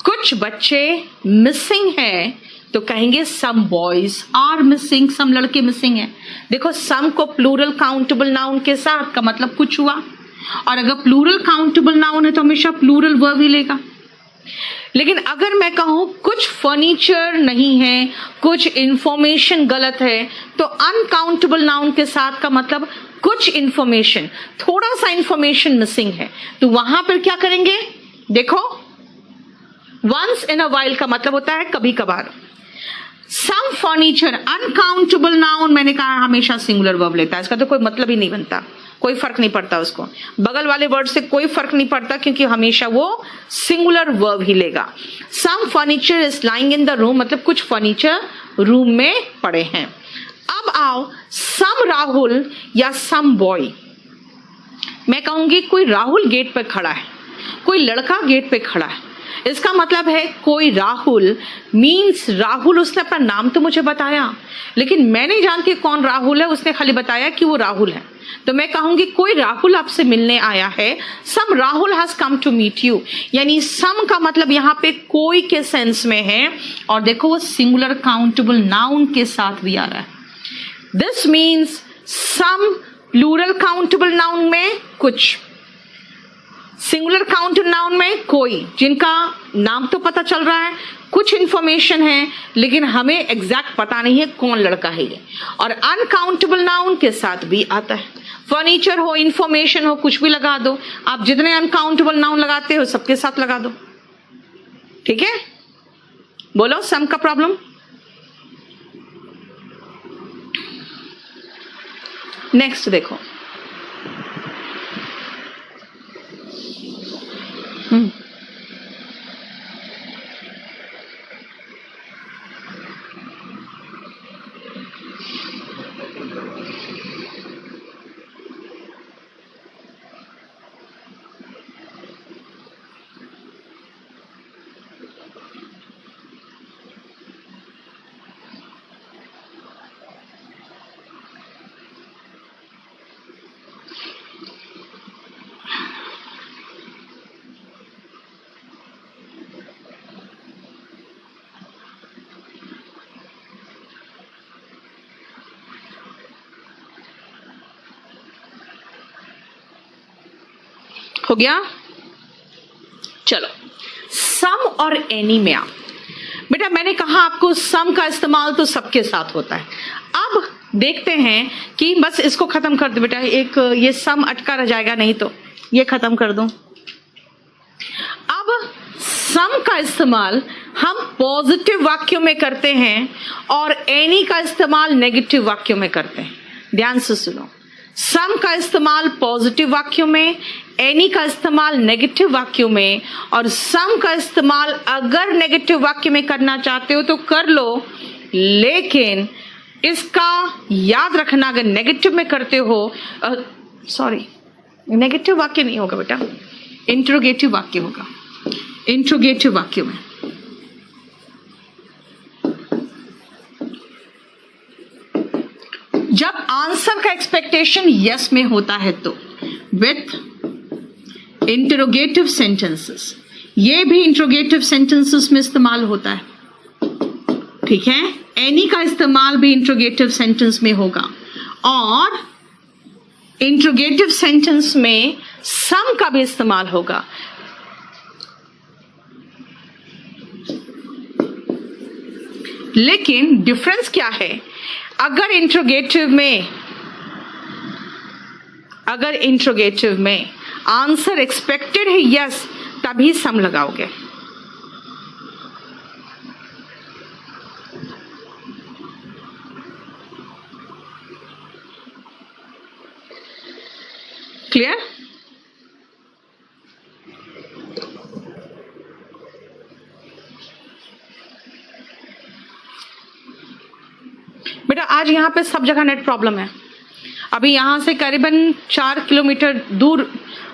कुछ बच्चे मिसिंग है, तो कहेंगे सम बॉयज आर मिसिंग, सम लड़के मिसिंग है। देखो, सम को प्लूरल काउंटेबल नाउन के साथ का मतलब कुछ हुआ, और अगर प्लूरल काउंटेबल नाउन है तो हमेशा प्लूरल वर्ब ही लेगा। लेकिन अगर मैं कहूं कुछ फर्नीचर नहीं है, कुछ इंफॉर्मेशन गलत है, तो अनकाउंटेबल नाउन के साथ का मतलब कुछ इंफॉर्मेशन, थोड़ा सा इंफॉर्मेशन मिसिंग है, तो वहां पर क्या करेंगे? देखो, वंस इन अ वाइल का मतलब होता है कभी कभार। सम फर्नीचर, अनकाउंटेबल नाउन मैंने कहा हमेशा सिंगुलर वर्ब लेता है, इसका तो कोई मतलब ही नहीं बनता, कोई फर्क नहीं पड़ता उसको, बगल वाले वर्ड से कोई फर्क नहीं पड़ता, क्योंकि हमेशा वो सिंगुलर वर्ब ही लेगा। Some furniture is lying in the room, मतलब कुछ फर्नीचर रूम में पड़े हैं। अब आओ सम राहुल या सम बॉय। मैं कहूंगी कोई राहुल गेट पे खड़ा है, कोई लड़का गेट पे खड़ा है, इसका मतलब है कोई राहुल मीन्स राहुल, उसने अपना नाम तो मुझे बताया, लेकिन मैं नहीं जानती कौन राहुल है, उसने खाली बताया कि वो राहुल है, तो मैं कहूंगी कोई राहुल आपसे मिलने आया है। Some Rahul has come to meet you, यानी सम का मतलब यहाँ पे कोई के सेंस में है, और देखो वो सिंगुलर काउंटेबल नाउन के साथ भी आ रहा है। This means some plural countable noun में कुछ, सिंगुलर काउंटेबल नाउन में कोई, जिनका नाम तो पता चल रहा है, कुछ इंफॉर्मेशन है, लेकिन हमें एग्जैक्ट पता नहीं है कौन लड़का है ये, और अनकाउंटेबल नाउन के साथ भी आता है। फर्नीचर हो, इंफॉर्मेशन हो, कुछ भी लगा दो, आप जितने अनकाउंटेबल नाउन लगाते हो सबके साथ लगा दो। ठीक है? बोलो सम का प्रॉब्लम। नेक्स्ट देखो, हो गया? चलो, सम और एनी में आप, बेटा मैंने कहा आपको सम का इस्तेमाल तो सबके साथ होता है। अब देखते हैं कि बस इसको खत्म कर दो बेटा, एक ये सम अटका रह जाएगा, नहीं तो ये खत्म कर दो। अब सम का इस्तेमाल हम पॉजिटिव वाक्यों में करते हैं और एनी का इस्तेमाल नेगेटिव वाक्यों में करते हैं। ध्यान से सुनो, सम का इस्तेमाल पॉजिटिव वाक्यों में, एनी का इस्तेमाल नेगेटिव वाक्यों में, और सम का इस्तेमाल अगर नेगेटिव वाक्य में करना चाहते हो तो कर लो, लेकिन इसका याद रखना अगर नेगेटिव में करते हो, सॉरी नेगेटिव वाक्य नहीं होगा बेटा, इंट्रोगेटिव वाक्य होगा, इंट्रोगेटिव वाक्य में। जब आंसर का एक्सपेक्टेशन यस में होता है तो विथ इंटरोगेटिव सेंटेंसेस, ये भी इंटरोगेटिव सेंटेंसेस में इस्तेमाल होता है, ठीक है। एनी का इस्तेमाल भी इंटरोगेटिव सेंटेंस में होगा, और इंटरोगेटिव सेंटेंस में सम का भी इस्तेमाल होगा। लेकिन डिफरेंस क्या है, अगर इंट्रोगेटिव में आंसर एक्सपेक्टेड है यस, तभी सम लगाओगे। क्लियर? बेटा आज यहाँ पे सब जगह नेट प्रॉब्लम है। अभी यहाँ से करीबन 4 किलोमीटर दूर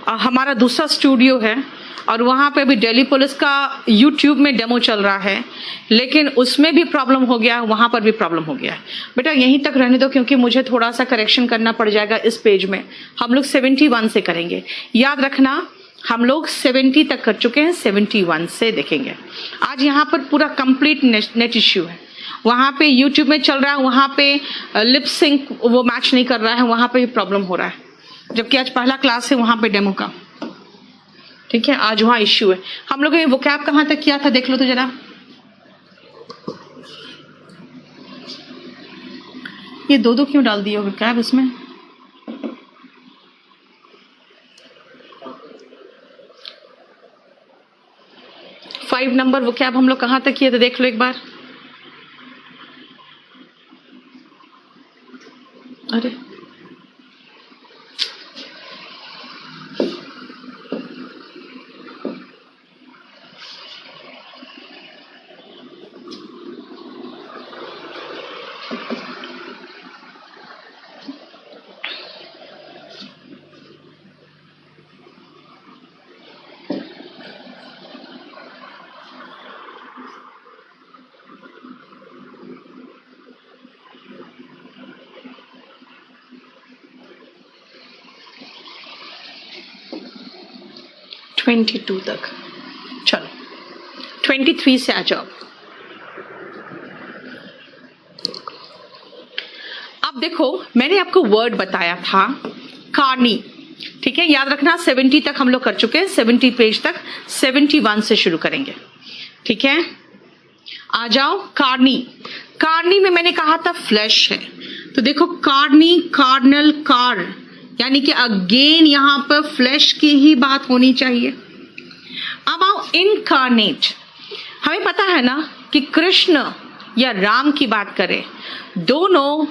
हमारा दूसरा स्टूडियो है, और वहाँ पे भी दिल्ली पुलिस का यूट्यूब में डेमो चल रहा है, लेकिन उसमें भी प्रॉब्लम हो गया, वहाँ पर भी प्रॉब्लम हो गया है। बेटा यहीं तक रहने दो, क्योंकि मुझे थोड़ा सा करेक्शन करना पड़ जाएगा इस पेज में। हम लोग 71 से करेंगे, याद रखना हम लोग 70 तक कर चुके हैं, 71 से देखेंगे। आज यहाँ पर पूरा कंप्लीट नेट इश्यू है, वहाँ पे यूट्यूब में चल रहा है, वहाँ पे लिप सिंक वो मैच नहीं कर रहा है, वहाँ पे भी प्रॉब्लम हो रहा है, जबकि आज पहला क्लास है वहाँ पे डेमो का, ठीक है। आज वहाँ इश्यू है। हम लोगों ने वोकैब कहाँ तक किया था देख लो तो जरा, ये 2-2 क्यों डाल दिए वोकैब इसमें? फाइव नंबर वोकैब हम लोग कहाँ तक किए थे देख लो एक बार। अरे ट्वेंटी 22 तक, चलो 23 से आ जाओ। अब देखो मैंने आपको वर्ड बताया था कार्नी, ठीक है, याद रखना 70 तक हम लोग कर चुके हैं, 70 पेज तक, 71 से शुरू करेंगे, ठीक है। आ जाओ कार्नी। कार्नी में मैंने कहा था फ्लैश है, तो देखो कार्नी, कार्नल, कार, यानी कि अगेन यहां पर फ्लैश की ही बात होनी चाहिए। अब आओ इनकार्नेट। हमें पता है ना कि कृष्ण या राम की बात करें, दोनों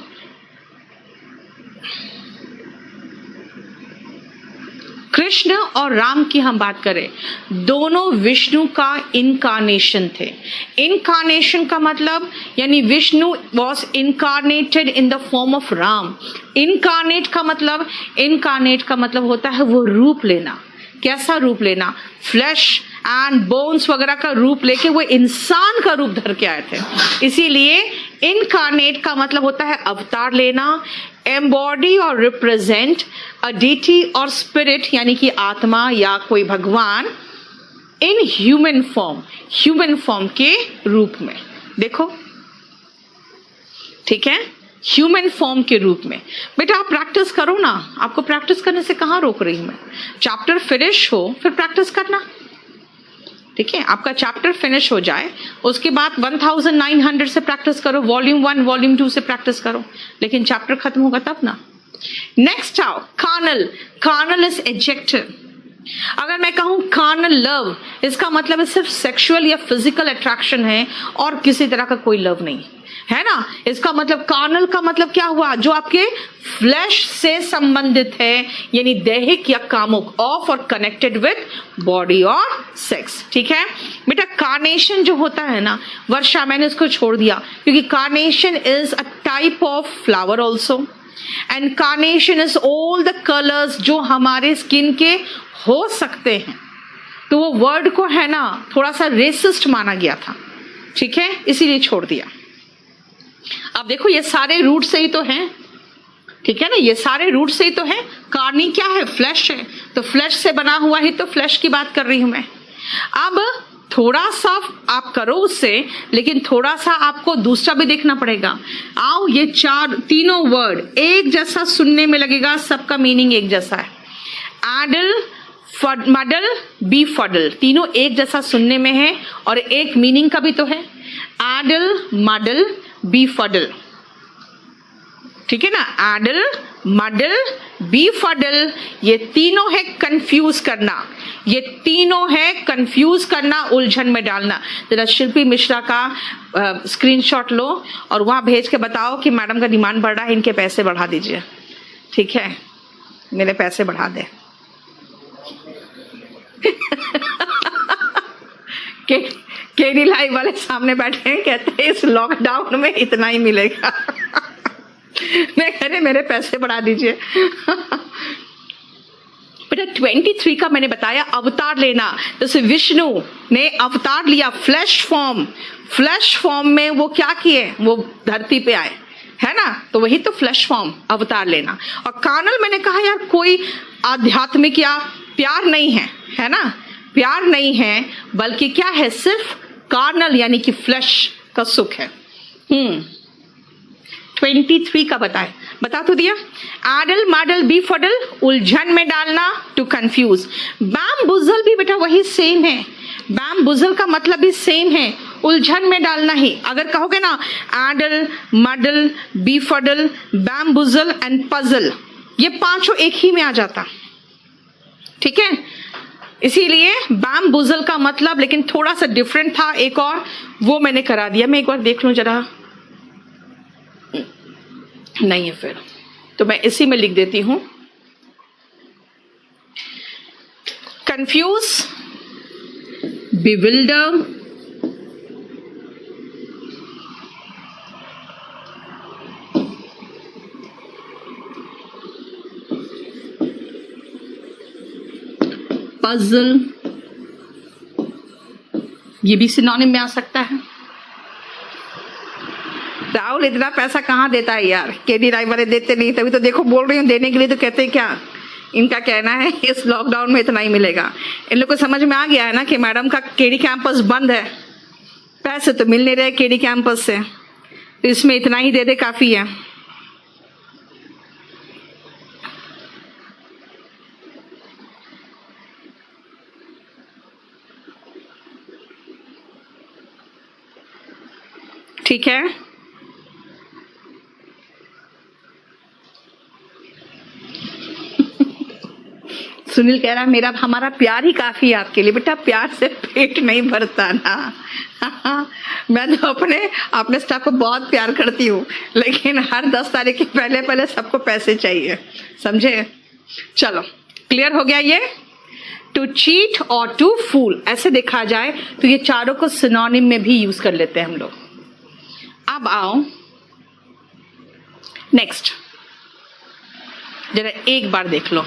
कृष्ण और राम की हम बात करें, दोनों विष्णु का इनकारनेशन थे। इनकारनेशन का मतलब यानी Vishnu was incarnated in the form of Ram. Incarnate का मतलब होता है वो रूप लेना। कैसा रूप लेना? फ्लैश एंड बोन्स वगैरह का रूप लेके वो इंसान का रूप धर के आए थे। इसीलिए इनकारनेट का मतलब होता है अवतार लेना, एम्बॉडी और रिप्रेजेंट अ डीटी और स्पिरिट यानी कि आत्मा या कोई भगवान इन ह्यूमन फॉर्म के रूप में। देखो ठीक है, ह्यूमन फॉर्म के रूप में। बेटा आप प्रैक्टिस करो ना, आपको प्रैक्टिस करने से कहाँ रोक रही हूं मैं। चैप्टर फिनिश हो फिर प्रैक्टिस करना, ठीक है। आपका चैप्टर फिनिश हो जाए उसके बाद 1900 से प्रैक्टिस करो, वॉल्यूम 1 वॉल्यूम 2 से प्रैक्टिस करो, लेकिन चैप्टर खत्म होगा तब ना। नेक्स्ट आओ कार्नल। Carnal is adjective. अगर मैं कहूं कार्नल लव, इसका मतलब है सिर्फ सेक्सुअल या फिजिकल अट्रैक्शन है और किसी तरह का कोई लव नहीं। है ना। इसका मतलब कार्नल का मतलब क्या हुआ, जो आपके फ्लैश से संबंधित है, यानी दैहिक या कामुक, ऑफ और कनेक्टेड विथ बॉडी और सेक्स। ठीक है बेटा, कार्नेशन जो होता है ना वर्षा, मैंने इसको छोड़ दिया क्योंकि carnation is a type of flower also, and carnation is all the colours जो हमारे स्किन के हो सकते हैं। तो वो वर्ड को है ना थोड़ा सा रेसिस्ट माना गया था, ठीक है, इसीलिए छोड़ दिया। अब देखो ये सारे रूट से ही तो हैं, ठीक है ना, ये सारे रूट से ही तो है। कार्नी क्या है, फ्लैश है, तो फ्लैश से बना हुआ ही तो फ्लैश की बात कर रही हूं मैं। अब थोड़ा सा आप करो उससे, लेकिन थोड़ा सा आपको दूसरा भी देखना पड़ेगा। आओ, ये तीनों वर्ड एक जैसा सुनने में लगेगा, सबका मीनिंग एक जैसा है। एडल, मडल, बी फडल, तीनों एक जैसा सुनने में है और एक मीनिंग का भी तो है। एडल, मडल, बी फडल, ठीक है ना। एडल, मडल, बी फडल, ये तीनों है कंफ्यूज करना, ये तीनों है कंफ्यूज करना, उलझन में डालना। जरा शिल्पी मिश्रा का स्क्रीनशॉट लो और वहां भेज के बताओ कि मैडम का डिमांड बढ़ रहा है, इनके पैसे बढ़ा दीजिए, ठीक है, मेरे पैसे बढ़ा दे। केडी लाइव वाले सामने बैठे हैं, कहते हैं इस लॉकडाउन में इतना ही मिलेगा। मैं कह रहे मेरे पैसे बढ़ा दीजिए। बेटा 23 का मैंने बताया अवतार लेना, जैसे विष्णु ने अवतार लिया, फ्लैश फॉर्म में वो क्या किए, वो धरती पे आए, है ना, तो वही तो फ्लैश फॉर्म, अवतार लेना। और कार्नल मैंने कहा यार कोई आध्यात्मिक या प्यार नहीं है, है ना, प्यार नहीं है, बल्कि क्या है, सिर्फ कार्नल यानी कि फ्लैश का सुख है। 23 का बता तो दिया। एडल, मॉडल, बी फडल, उलझन में डालना, टू कंफ्यूज। बैम्बुजल भी बेटा वही सेम है, बैम्बुजल का मतलब भी सेम है, उलझन में डालना ही। अगर कहोगे ना addle, model, befuddle, bamboozle and puzzle, ये पांचों एक ही में आ जाता, ठीक है। इसीलिए बैम्बुजल का मतलब लेकिन थोड़ा सा डिफरेंट था, एक और वो मैंने करा दिया। मैं एक बार देख लूं जरा, नहीं है फिर तो मैं इसी में लिख देती हूं, कंफ्यूज, बिविल्डर, पजल, ये भी सिनोनिम में आ सकता है। राहुल इतना पैसा कहाँ देता है यार, केडी राय वाले देते नहीं, तभी तो देखो बोल रही हूँ देने के लिए, तो कहते हैं क्या, इनका कहना है इस लॉकडाउन में इतना ही मिलेगा। इन लोग को समझ में आ गया है ना कि मैडम का केडी कैंपस बंद है, पैसे तो मिल नहीं रहे केडी कैंपस से, तो इसमें इतना ही दे दे काफी है। ठीक है, सुनील कह रहा है मेरा हमारा प्यार ही काफी है आपके लिए। बेटा प्यार से पेट नहीं भरता ना। मैं तो अपने स्टाफ को बहुत प्यार करती हूँ, लेकिन हर 10 तारीख के पहले सबको पैसे चाहिए, समझे। चलो क्लियर हो गया ये। टू चीट और टू फूल ऐसे देखा जाए तो ये चारों को सिनोनिम में भी यूज कर लेते हैं हम लोग। अब आओ नेक्स्ट, जरा एक बार देख लो,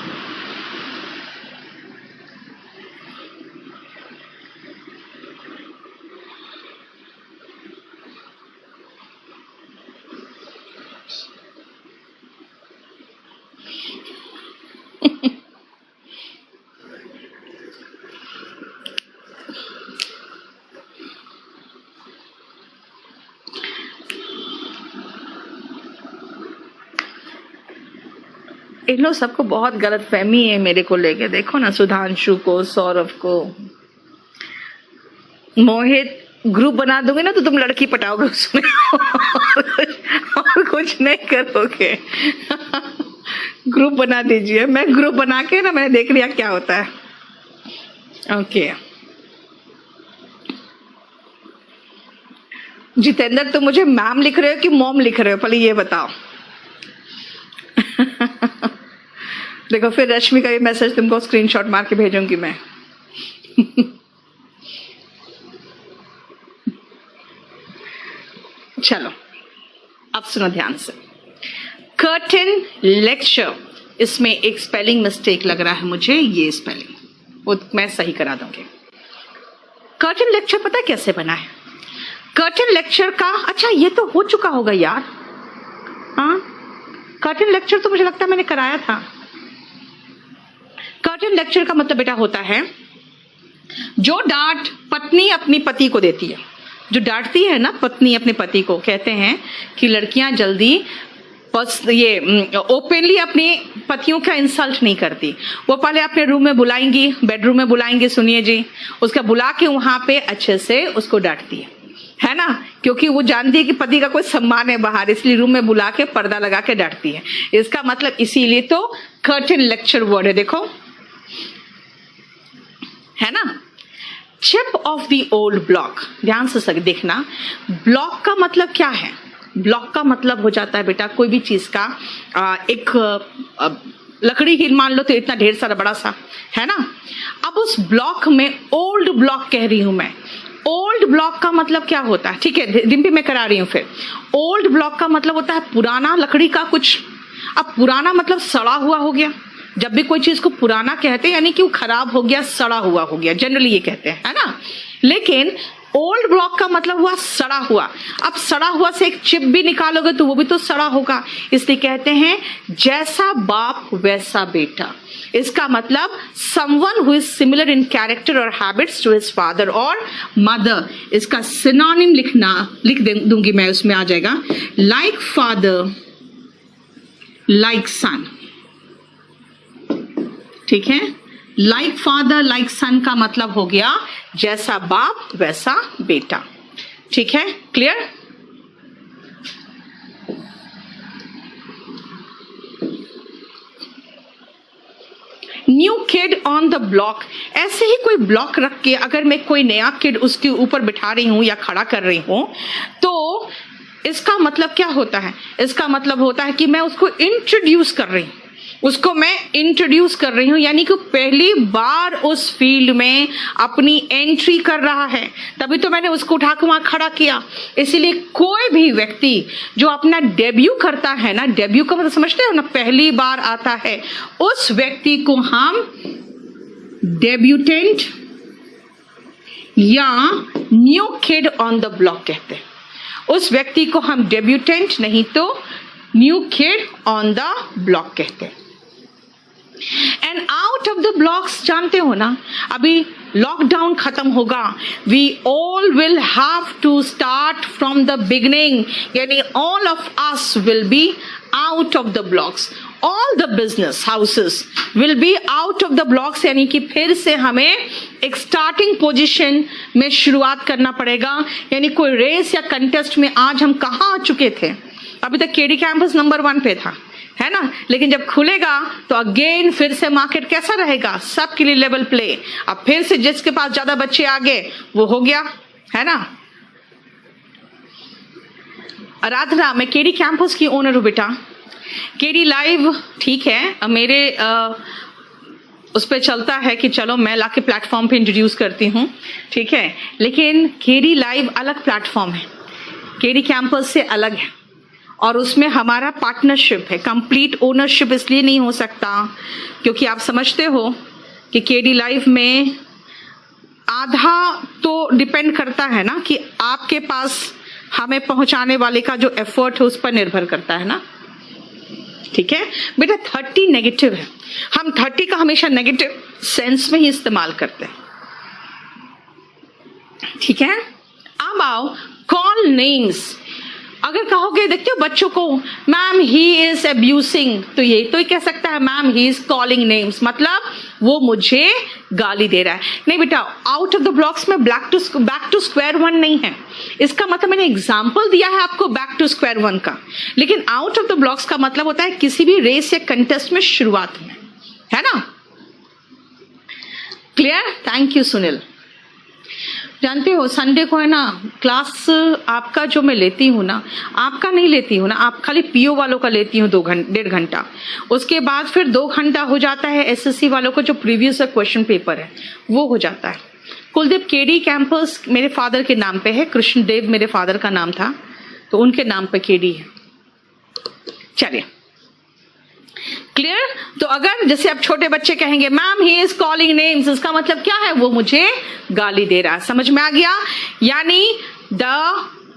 इन लोग सबको बहुत गलत फहमी है मेरे को लेके। देखो ना सुधांशु को, सौरभ को, मोहित, ग्रुप बना दोगे ना तो तुम लड़की पटाओगे उसमें और कुछ नहीं करोगे। ग्रुप बना दीजिए, मैं ग्रुप बना के ना मैंने देख लिया क्या होता है। ओके जितेंद्र, तुम मुझे मैम लिख रहे हो कि मॉम लिख रहे हो, पहले ये बताओ। देखो फिर रश्मि का ये मैसेज तुमको स्क्रीनशॉट मार के भेजूंगी मैं। चलो अब सुनो ध्यान से। कर्टन लेक्चर, इसमें एक स्पेलिंग मिस्टेक लग रहा है मुझे, ये स्पेलिंग वो मैं सही करा दूंगी। कर्टन लेक्चर पता कैसे बना है? कर्टन लेक्चर का, अच्छा ये तो हो चुका होगा यार। हाँ, कर्टन लेक्चर तो मुझे लगता है मैंने कराया था। कर्टन लेक्चर का मतलब बेटा होता है जो डांट पत्नी अपनी पति को देती है, जो डांटती है ना पत्नी अपने पति को, कहते हैं कि लड़कियां जल्दी ये ओपनली अपने पतियों का इंसल्ट नहीं करती। वो पहले अपने रूम में बुलाएंगी, बेडरूम में बुलाएंगे, सुनिए जी, उसका बुला के वहां पे अच्छे से उसको डांटती है ना, क्योंकि वो जानती है कि पति का कोई सम्मान है बाहर, इसलिए रूम में बुला के पर्दा लगा के डांटती है। इसका मतलब इसीलिए तो कर्टन लेक्चर वर्ड है, देखो है ना। Chip off the old block, ध्यान से देखना, ब्लॉक का मतलब क्या है? ब्लॉक का मतलब हो जाता है बेटा कोई भी चीज का एक लकड़ी ही मान लो तो इतना ढेर सारा बड़ा सा है ना। अब उस ब्लॉक में ओल्ड ब्लॉक कह रही हूं मैं। ओल्ड ब्लॉक का मतलब क्या होता है? ठीक है डिम्पी मैं करा रही हूं। फिर ओल्ड ब्लॉक का मतलब होता है पुराना लकड़ी का कुछ। अब पुराना मतलब सड़ा हुआ हो गया। जब भी कोई चीज को पुराना कहते हैं यानी कि वो खराब हो गया, सड़ा हुआ हो गया, जनरली ये कहते हैं, है ना। लेकिन ओल्ड ब्लॉक का मतलब हुआ सड़ा हुआ। अब सड़ा हुआ से एक चिप भी निकालोगे तो वो भी तो सड़ा होगा, इसलिए कहते हैं जैसा बाप वैसा बेटा। इसका मतलब someone who is similar in character or habits to his father or mother। इसका सिनोनिम लिख दूंगी मैं, उसमें आ जाएगा like father like son। ठीक है, like father like son का मतलब हो गया जैसा बाप वैसा बेटा। ठीक है, clear? New kid on the block, ऐसे ही कोई ब्लॉक रख के अगर मैं कोई नया किड उसके ऊपर बिठा रही हूं या खड़ा कर रही हूं तो इसका मतलब क्या होता है? इसका मतलब होता है कि मैं उसको इंट्रोड्यूस कर रही हूं, उसको मैं इंट्रोड्यूस कर रही हूं, यानी कि पहली बार उस फील्ड में अपनी एंट्री कर रहा है, तभी तो मैंने उसको उठाकर वहां खड़ा किया। इसीलिए कोई भी व्यक्ति जो अपना डेब्यू करता है ना, डेब्यू का मतलब समझते हो ना, पहली बार आता है, उस व्यक्ति को हम डेब्यूटेंट या new kid on the block कहते हैं। उस व्यक्ति को हम डेब्यूटेंट नहीं तो new kid on the block कहते हैं। And out of the blocks जानते हो ना, अभी लॉकडाउन खत्म होगा, we all will have to start from the beginning, यानी all of us will be out of the blocks, all the business houses will be out of the blocks, यानी कि फिर से हमें एक स्टार्टिंग पोजीशन में शुरुआत करना पड़ेगा। यानी कोई रेस या कंटेस्ट में आज हम कहाँ आ चुके थे? अभी तक केडी कैंपस नंबर 1 पे था, है ना, लेकिन जब खुलेगा तो अगेन फिर से मार्केट कैसा रहेगा? सबके लिए लेवल प्ले। अब फिर से जिसके पास ज्यादा बच्चे आ गए वो हो गया, है ना। आराधना, मैं केडी कैंपस की ओनर हूं बेटा। केडी लाइव ठीक है मेरे उस पर चलता है कि चलो मैं लाके प्लेटफॉर्म पे इंट्रोड्यूस करती हूँ, ठीक है, लेकिन केडी लाइव अलग प्लेटफॉर्म है, केडी कैंपस से अलग है, और उसमें हमारा पार्टनरशिप है। कंप्लीट ओनरशिप इसलिए नहीं हो सकता क्योंकि आप समझते हो कि केडी लाइव में आधा तो डिपेंड करता है ना कि आपके पास हमें पहुंचाने वाले का जो एफर्ट है उस पर निर्भर करता है ना। ठीक है बेटा, 30 नेगेटिव है, हम 30 का हमेशा नेगेटिव सेंस में ही इस्तेमाल करते हैं। ठीक है, अब आओ कॉल नेम्स। अगर कहोगे देखते हो बच्चों को मैम ही इज अब्यूसिंग, तो ये तो ही कह सकता है ma'am he is calling names, मतलब वो मुझे गाली दे रहा है। नहीं बेटा, आउट ऑफ द ब्लॉक्स में बैक टू स्क्वायर वन नहीं है। इसका मतलब मैंने एग्जाम्पल दिया है आपको बैक टू स्क्वायर वन का, लेकिन आउट ऑफ द ब्लॉक्स का मतलब होता है किसी भी रेस या कंटेस्ट में शुरुआत में, है ना। क्लियर? Thank you Sunil. जानते हो संडे को है ना क्लास आपका जो मैं लेती हूँ ना, आपका नहीं लेती हूँ ना, आप खाली पीओ वालों का लेती हूँ 1.5 घंटा। उसके बाद फिर 2 घंटा हो जाता है एसएससी वालों को, जो प्रीवियस क्वेश्चन पेपर है वो हो जाता है। कुलदीप केडी कैंपस मेरे फादर के नाम पे है, कृष्णदेव मेरे फादर का नाम था, तो उनके नाम पे केडी है। चलिए क्लियर। तो अगर जैसे अब छोटे बच्चे कहेंगे ma'am he is calling names, इसका मतलब क्या है? वो मुझे गाली दे रहा है। समझ में आ गया? यानी the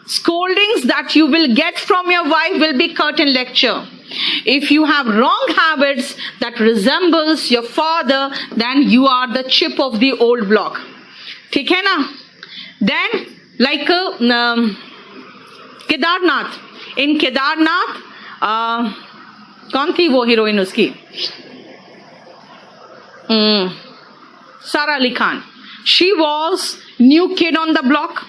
scoldings that you will get from your wife will be curtain lecture. If you have wrong habits that resembles your father, then you are the chip of the old block. ठीक है ना? Then like Kedarnath, in Kedarnath कौन थी वो heroine उसकी? सारा Ali Khan. She was new kid on the block,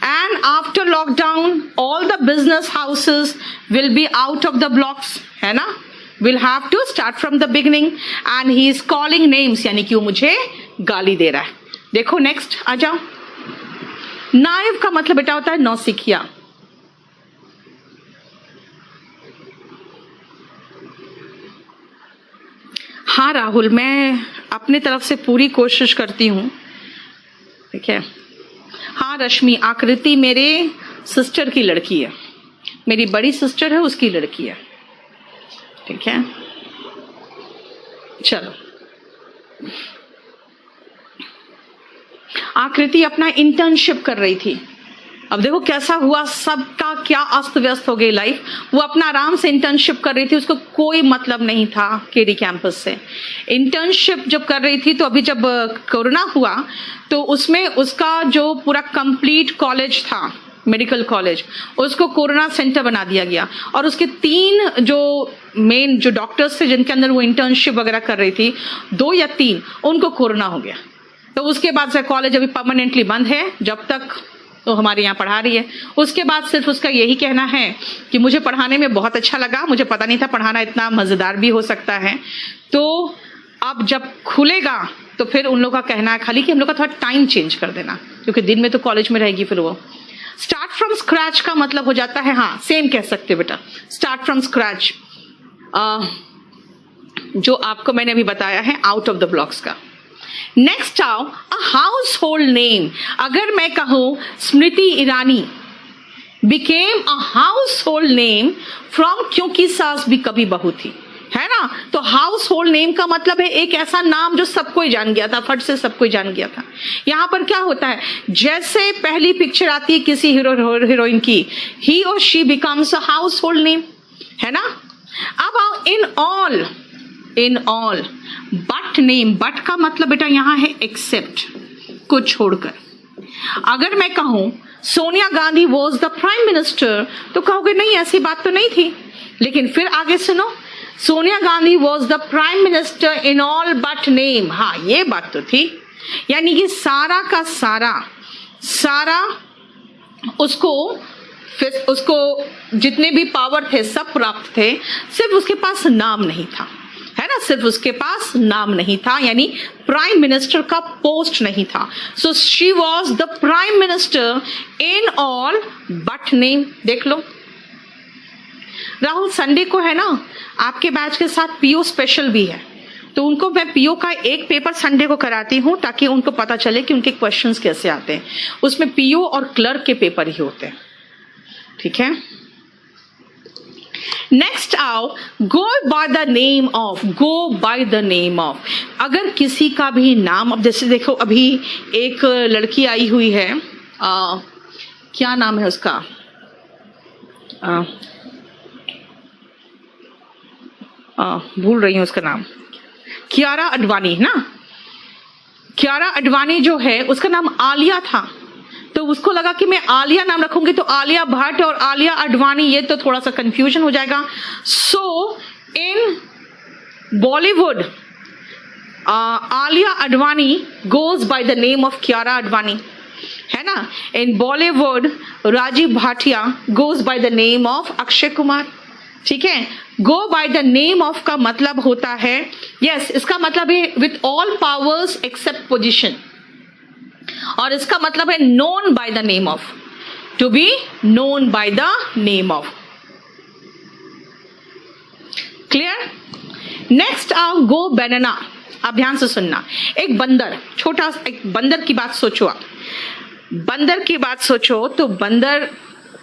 and after lockdown all the business houses will be out of the blocks, है ना? Will have to start from the beginning, and he is calling names, यानी कि वो मुझे गाली दे रहा है. देखो नेक्स्ट आ जाओ. नायब का मतलब बेटा होता है नौसिखिया. हाँ राहुल, मैं अपने तरफ से पूरी कोशिश करती हूँ. ठीक है. हाँ रश्मि, आकृति मेरे सिस्टर की लड़की है, मेरी बड़ी सिस्टर है उसकी लड़की है. ठीक है. चलो, आकृति अपना इंटर्नशिप कर रही थी. अब देखो कैसा हुआ, सबका क्या अस्त व्यस्त हो गई लाइफ. वो अपना आराम से इंटर्नशिप कर रही थी, उसको कोई मतलब नहीं था केडी कैंपस से. इंटर्नशिप जब कर रही थी तो अभी जब कोरोना हुआ तो उसमें उसका जो पूरा कंप्लीट कॉलेज था, मेडिकल कॉलेज, उसको कोरोना सेंटर बना दिया गया. और उसके 3 जो मेन जो डॉक्टर्स थे जिनके अंदर वो इंटर्नशिप वगैरह कर रही थी, 2 या 3, उनको कोरोना हो गया. तो उसके बाद से कॉलेज अभी परमानेंटली बंद है जब तक तो हमारे यहाँ पढ़ा रही है. उसके बाद सिर्फ उसका यही कहना है कि मुझे पढ़ाने में बहुत अच्छा लगा, मुझे पता नहीं था पढ़ाना इतना मजेदार भी हो सकता है. तो अब जब खुलेगा तो फिर उन लोगों का कहना है खाली कि हम लोग का थोड़ा टाइम चेंज कर देना, क्योंकि दिन में तो कॉलेज में रहेगी. फिर वो स्टार्ट फ्रॉम स्क्रैच का मतलब हो जाता है, हाँ सेम कह सकते बेटा, स्टार्ट फ्रॉम स्क्रैच. जो आपको मैंने अभी बताया है आउट ऑफ द ब्लॉक्स का. नेक्स्ट आओ अ हाउस होल्ड नेम. अगर मैं कहूं Smriti Irani became a household name from क्योंकि सास भी कभी बहू थी, है ना? तो हाउस होल्ड नेम का मतलब है एक ऐसा नाम जो सबको ही जान गया था, फट से सबको ही जान गया था. यहां पर क्या होता है, जैसे पहली पिक्चर आती है किसी हीरो हीरोइन की, ही और she becomes a household name, है ना? अब आओ in all but name. But का मतलब बेटा यहाँ है एक्सेप्ट, को छोड़कर. अगर मैं कहूं Sonia Gandhi was the prime minister तो कहोगे नहीं ऐसी बात तो नहीं थी. लेकिन फिर आगे सुनो, Sonia Gandhi was the prime minister in all but name. हाँ ये बात तो थी, यानी कि सारा का सारा उसको जितने भी पावर थे सब प्राप्त थे, सिर्फ उसके पास नाम नहीं था, है ना? सिर्फ उसके पास नाम नहीं था, यानी प्राइम मिनिस्टर का पोस्ट नहीं था. So she was the prime minister in all but name. देख लो राहुल, संडे को है ना आपके बैच के साथ पीओ स्पेशल भी है, तो उनको मैं पीओ का एक पेपर संडे को कराती हूँ ताकि उनको पता चले कि उनके क्वेश्चंस कैसे आते हैं. उसमें पीओ और क्लर्क के पेपर ही होते हैं. ठीक है. नेक्स्ट आओ गो बाय द नेम ऑफ. अगर किसी का भी नाम, अब जैसे देखो अभी एक लड़की आई हुई है, क्या नाम है उसका, भूल रही हूँ उसका नाम, कियारा अडवाणी है ना? कियारा अडवाणी जो है उसका नाम आलिया था, तो उसको लगा कि मैं आलिया नाम रखूंगी तो आलिया भट्ट और आलिया अडवाणी ये तो थोड़ा सा कंफ्यूजन हो जाएगा. So in Bollywood Alia Advani goes by the name of Kiara Advani, है ना? In Bollywood Rajiv Bhatia goes by the name of Akshay Kumar. ठीक है. Go by the name of का मतलब होता है, यस इसका मतलब है with all powers except position. और इसका मतलब है known by the name of, to be known by the name of. Clear? Next go बनाना। आप ध्यान से सुनना। एक बंदर, छोटा एक बंदर की बात सोचो। आप बंदर की बात सोचो तो बंदर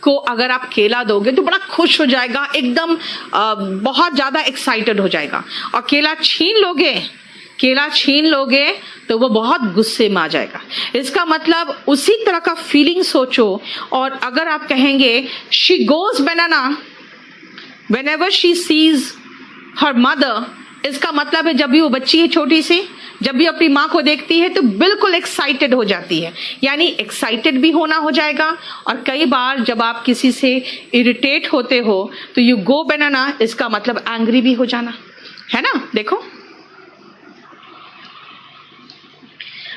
को अगर आप केला दोगे तो बड़ा खुश हो जाएगा, एकदम बहुत ज्यादा एक्साइटेड हो जाएगा। और केला छीन लोगे तो वो बहुत गुस्से में आ जाएगा। इसका मतलब उसी तरह का फीलिंग सोचो। और अगर आप कहेंगे she goes banana whenever she sees her mother, इसका मतलब है जब भी वो बच्ची है छोटी सी, जब भी अपनी माँ को देखती है तो बिल्कुल एक्साइटेड हो जाती है। यानी एक्साइटेड भी होना हो जाएगा। और कई बार जब आप किसी से इरिटेट होते हो तो यू गो बनाना, इसका मतलब एंग्री भी हो जाना है ना। देखो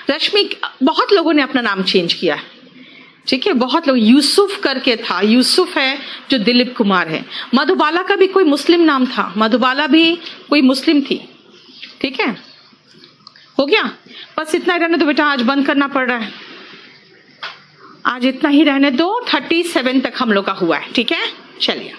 रश्मि, बहुत लोगों ने अपना नाम चेंज किया है, ठीक है, बहुत लोग, यूसुफ करके था, यूसुफ है जो दिलीप कुमार है। मधुबाला का भी कोई मुस्लिम नाम था, मधुबाला भी कोई मुस्लिम थी, ठीक है। हो गया, बस इतना ही रहने दो बेटा, आज बंद करना पड़ रहा है, आज इतना ही रहने दो। 37 तक हम लोग का हुआ है, ठीक है, चलिए।